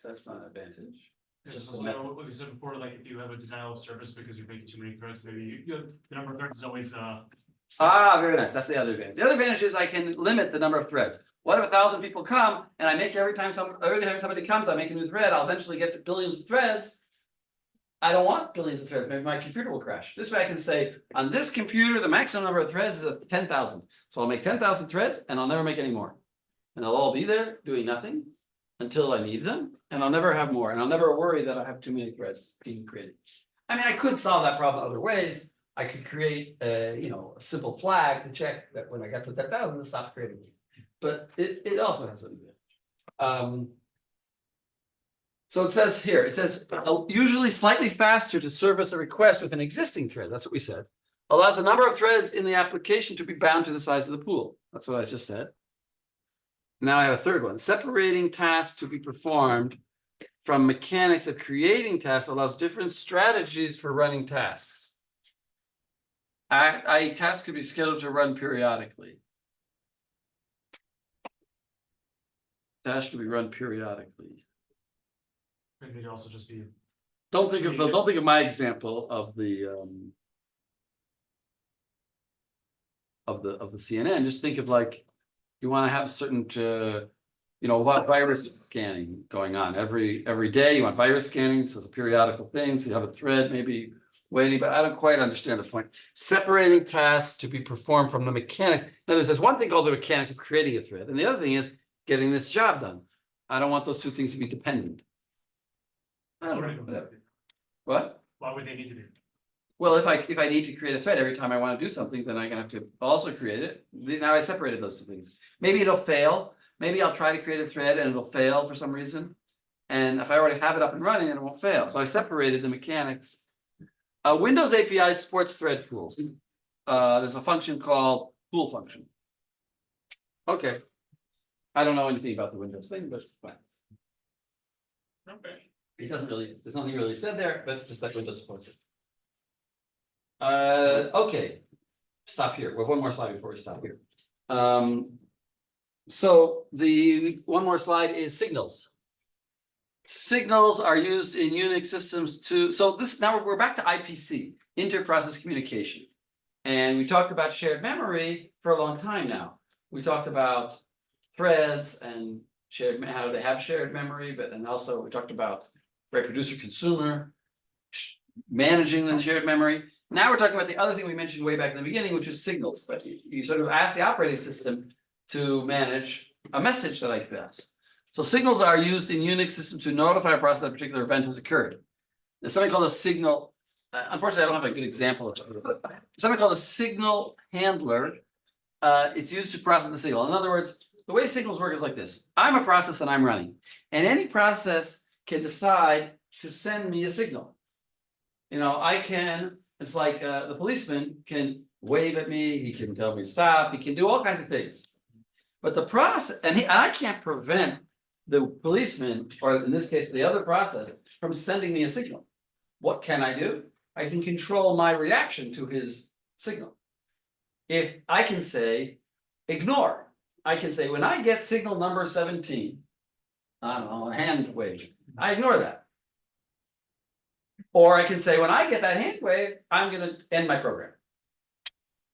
that's not an advantage. Just like what we said before, like if you have a denial of service because you're making too many threads, maybe the number of threads is always Very nice. That's the other advantage. The other advantage is I can limit the number of threads. What if 1,000 people come and I make every time somebody comes, I make a new thread, I'll eventually get to billions of threads. I don't want billions of threads. Maybe my computer will crash. This way I can say, on this computer, the maximum number of threads is 10,000. So I'll make 10,000 threads and I'll never make any more. And they'll all be there doing nothing until I need them. And I'll never have more. And I'll never worry that I have too many threads being created. I mean, I could solve that problem other ways. I could create a simple flag to check that when I got to 10,000, it stopped creating these. But it also has an advantage. So it says here, usually slightly faster to service a request with an existing thread. That's what we said. Allows the number of threads in the application to be bound to the size of the pool. That's what I just said. Now I have a third one. Separating tasks to be performed from mechanics of creating tasks allows different strategies for running tasks. A task could be scheduled to run periodically. Task could be run periodically. and they'd also just be Don't think of my example of the CNN. Just think of like you want to have certain virus scanning going on every day. You want virus scanning, so it's a periodical thing. So you have a thread maybe waiting, but I don't quite understand the point. Separating tasks to be performed from the mechanics. Now there's one thing called the mechanics of creating a thread, and the other thing is getting this job done. I don't want those two things to be dependent. I don't know, whatever. What? why would they need to be? Well, if I need to create a thread every time I want to do something, then I'm gonna have to also create it. Now I separated those two things. Maybe it'll fail. Maybe I'll try to create a thread and it'll fail for some reason. And if I already have it up and running, then it won't fail. So I separated the mechanics. Windows API supports thread pools. There's a function called pool function. Okay. I don't know anything about the Windows thing, but fine. Okay. There's nothing really said there, but just like Windows supports it. Okay. Stop here. We have one more slide before we stop here. So the one more slide is signals. Signals are used in Unix systems now we're back to IPC, inter-process communication. And we talked about shared memory for a long time now. We talked about threads and how they have shared memory, but then also we talked about producer consumer, managing the shared memory. Now we're talking about the other thing we mentioned way back in the beginning, which is signals. That you sort of ask the operating system to manage a message that I pass. So signals are used in Unix systems to notify a process that a particular event has occurred. There's something called a signal, unfortunately, I don't have a good example of it. But something called a signal handler. It's used to process the signal. In other words, the way signals work is like this. I'm a process and I'm running. And any process can decide to send me a signal. You know, I can, it's like the policeman can wave at me, he can tell me to stop, he can do all kinds of things. But the process, and I can't prevent the policeman, or in this case, the other process, from sending me a signal. What can I do? I can control my reaction to his signal. If I can say, ignore, I can say, when I get signal number 17, I don't know, a hand wave, I ignore that. Or I can say, when I get that hand wave, I'm gonna end my program.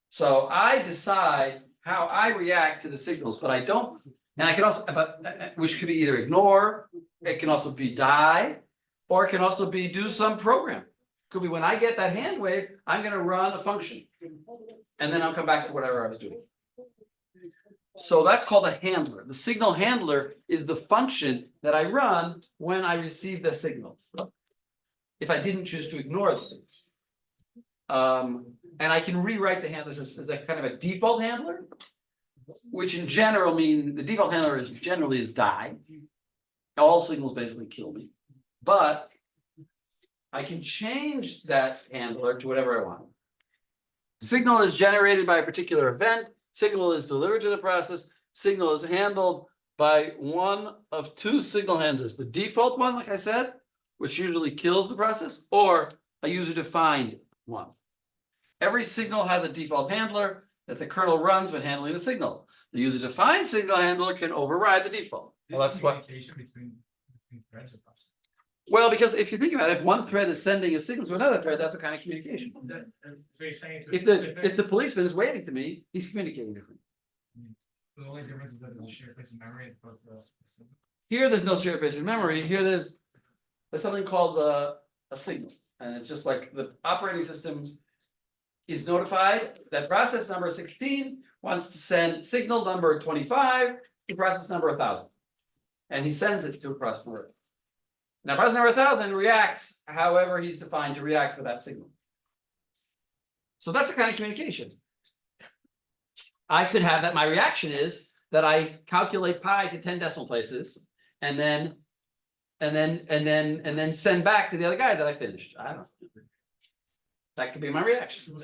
So I decide how I react to the signals, but I don't, and I can also, which could be either ignore, it can also be die, or it can also be do some program. Could be when I get that hand wave, I'm gonna run a function. And then I'll come back to whatever I was doing. So that's called a handler. The signal handler is the function that I run when I receive the signal. If I didn't choose to ignore the signal. And I can rewrite the handler as a kind of a default handler. Which in general mean, the default handler is generally is die. All signals basically kill me. But I can change that handler to whatever I want. Signal is generated by a particular event, signal is delivered to the process, signal is handled by one of two signal handlers. The default one, like I said, which usually kills the process, or a user-defined one. Every signal has a default handler that the kernel runs when handling the signal. The user-defined signal handler can override the default. Well, that's what. Communication between threads of process. Well, because if you think about it, if one thread is sending a signal to another thread, that's a kind of communication. So you're saying. to a If the policeman is waving to me, he's communicating differently. The only difference is that there's a shared place of memory as opposed to. Here, there's no shared base of memory. Here, there's something called a signal, and it's just like the operating system is notified that process number 16 wants to send signal number 25 to process number 1000, and he sends it to a process number. Now, process number 1000 reacts however he's defined to react for that signal. So that's a kind of communication. I could have that my reaction is that I calculate pi to 10 decimal places and then send back to the other guy that I finished. I don't know. That could be my reaction.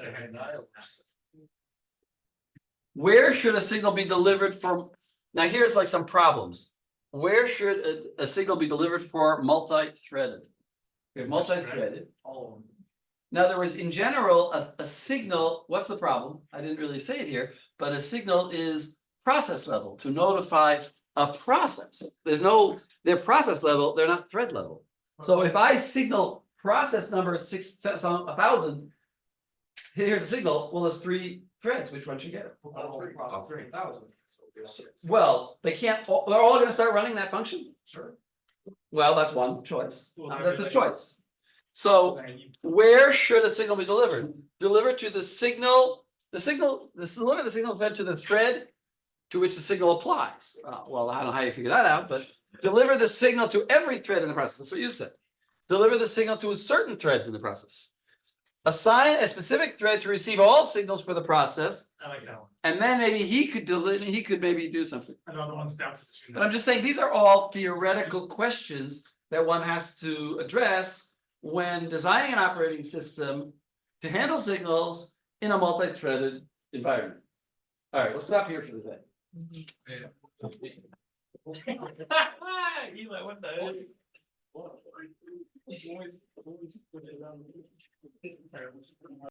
Where should a signal be delivered from? Now, here's like some problems. Where should a signal be delivered for multi-threaded? We have multi-threaded. In other words, in general, a signal, what's the problem? I didn't really say it here, but a signal is process level to notify a process. They're process level, they're not thread level. So if I signal process number 1000, here's the signal, well, there's 3 threads, which one should get it? Process 3,000. Well, they're all gonna start running that function? Sure. Well, that's one choice. Well, That's a everything- choice. So where should a signal be delivered? Delivered to the signal, deliver the signal fed to the thread to which the signal applies. Well, I don't know how you figure that out, but deliver the signal to every thread in the process. That's what you said. Deliver the signal to certain threads in the process. Assign a specific thread to receive all signals for the process, I like that one. and then maybe he could maybe do something. Another one's bouncing between. But I'm just saying, these are all theoretical questions that one has to address when designing an operating system to handle signals in a multi-threaded environment. All right, we'll stop here for the day. Eli, what the heck?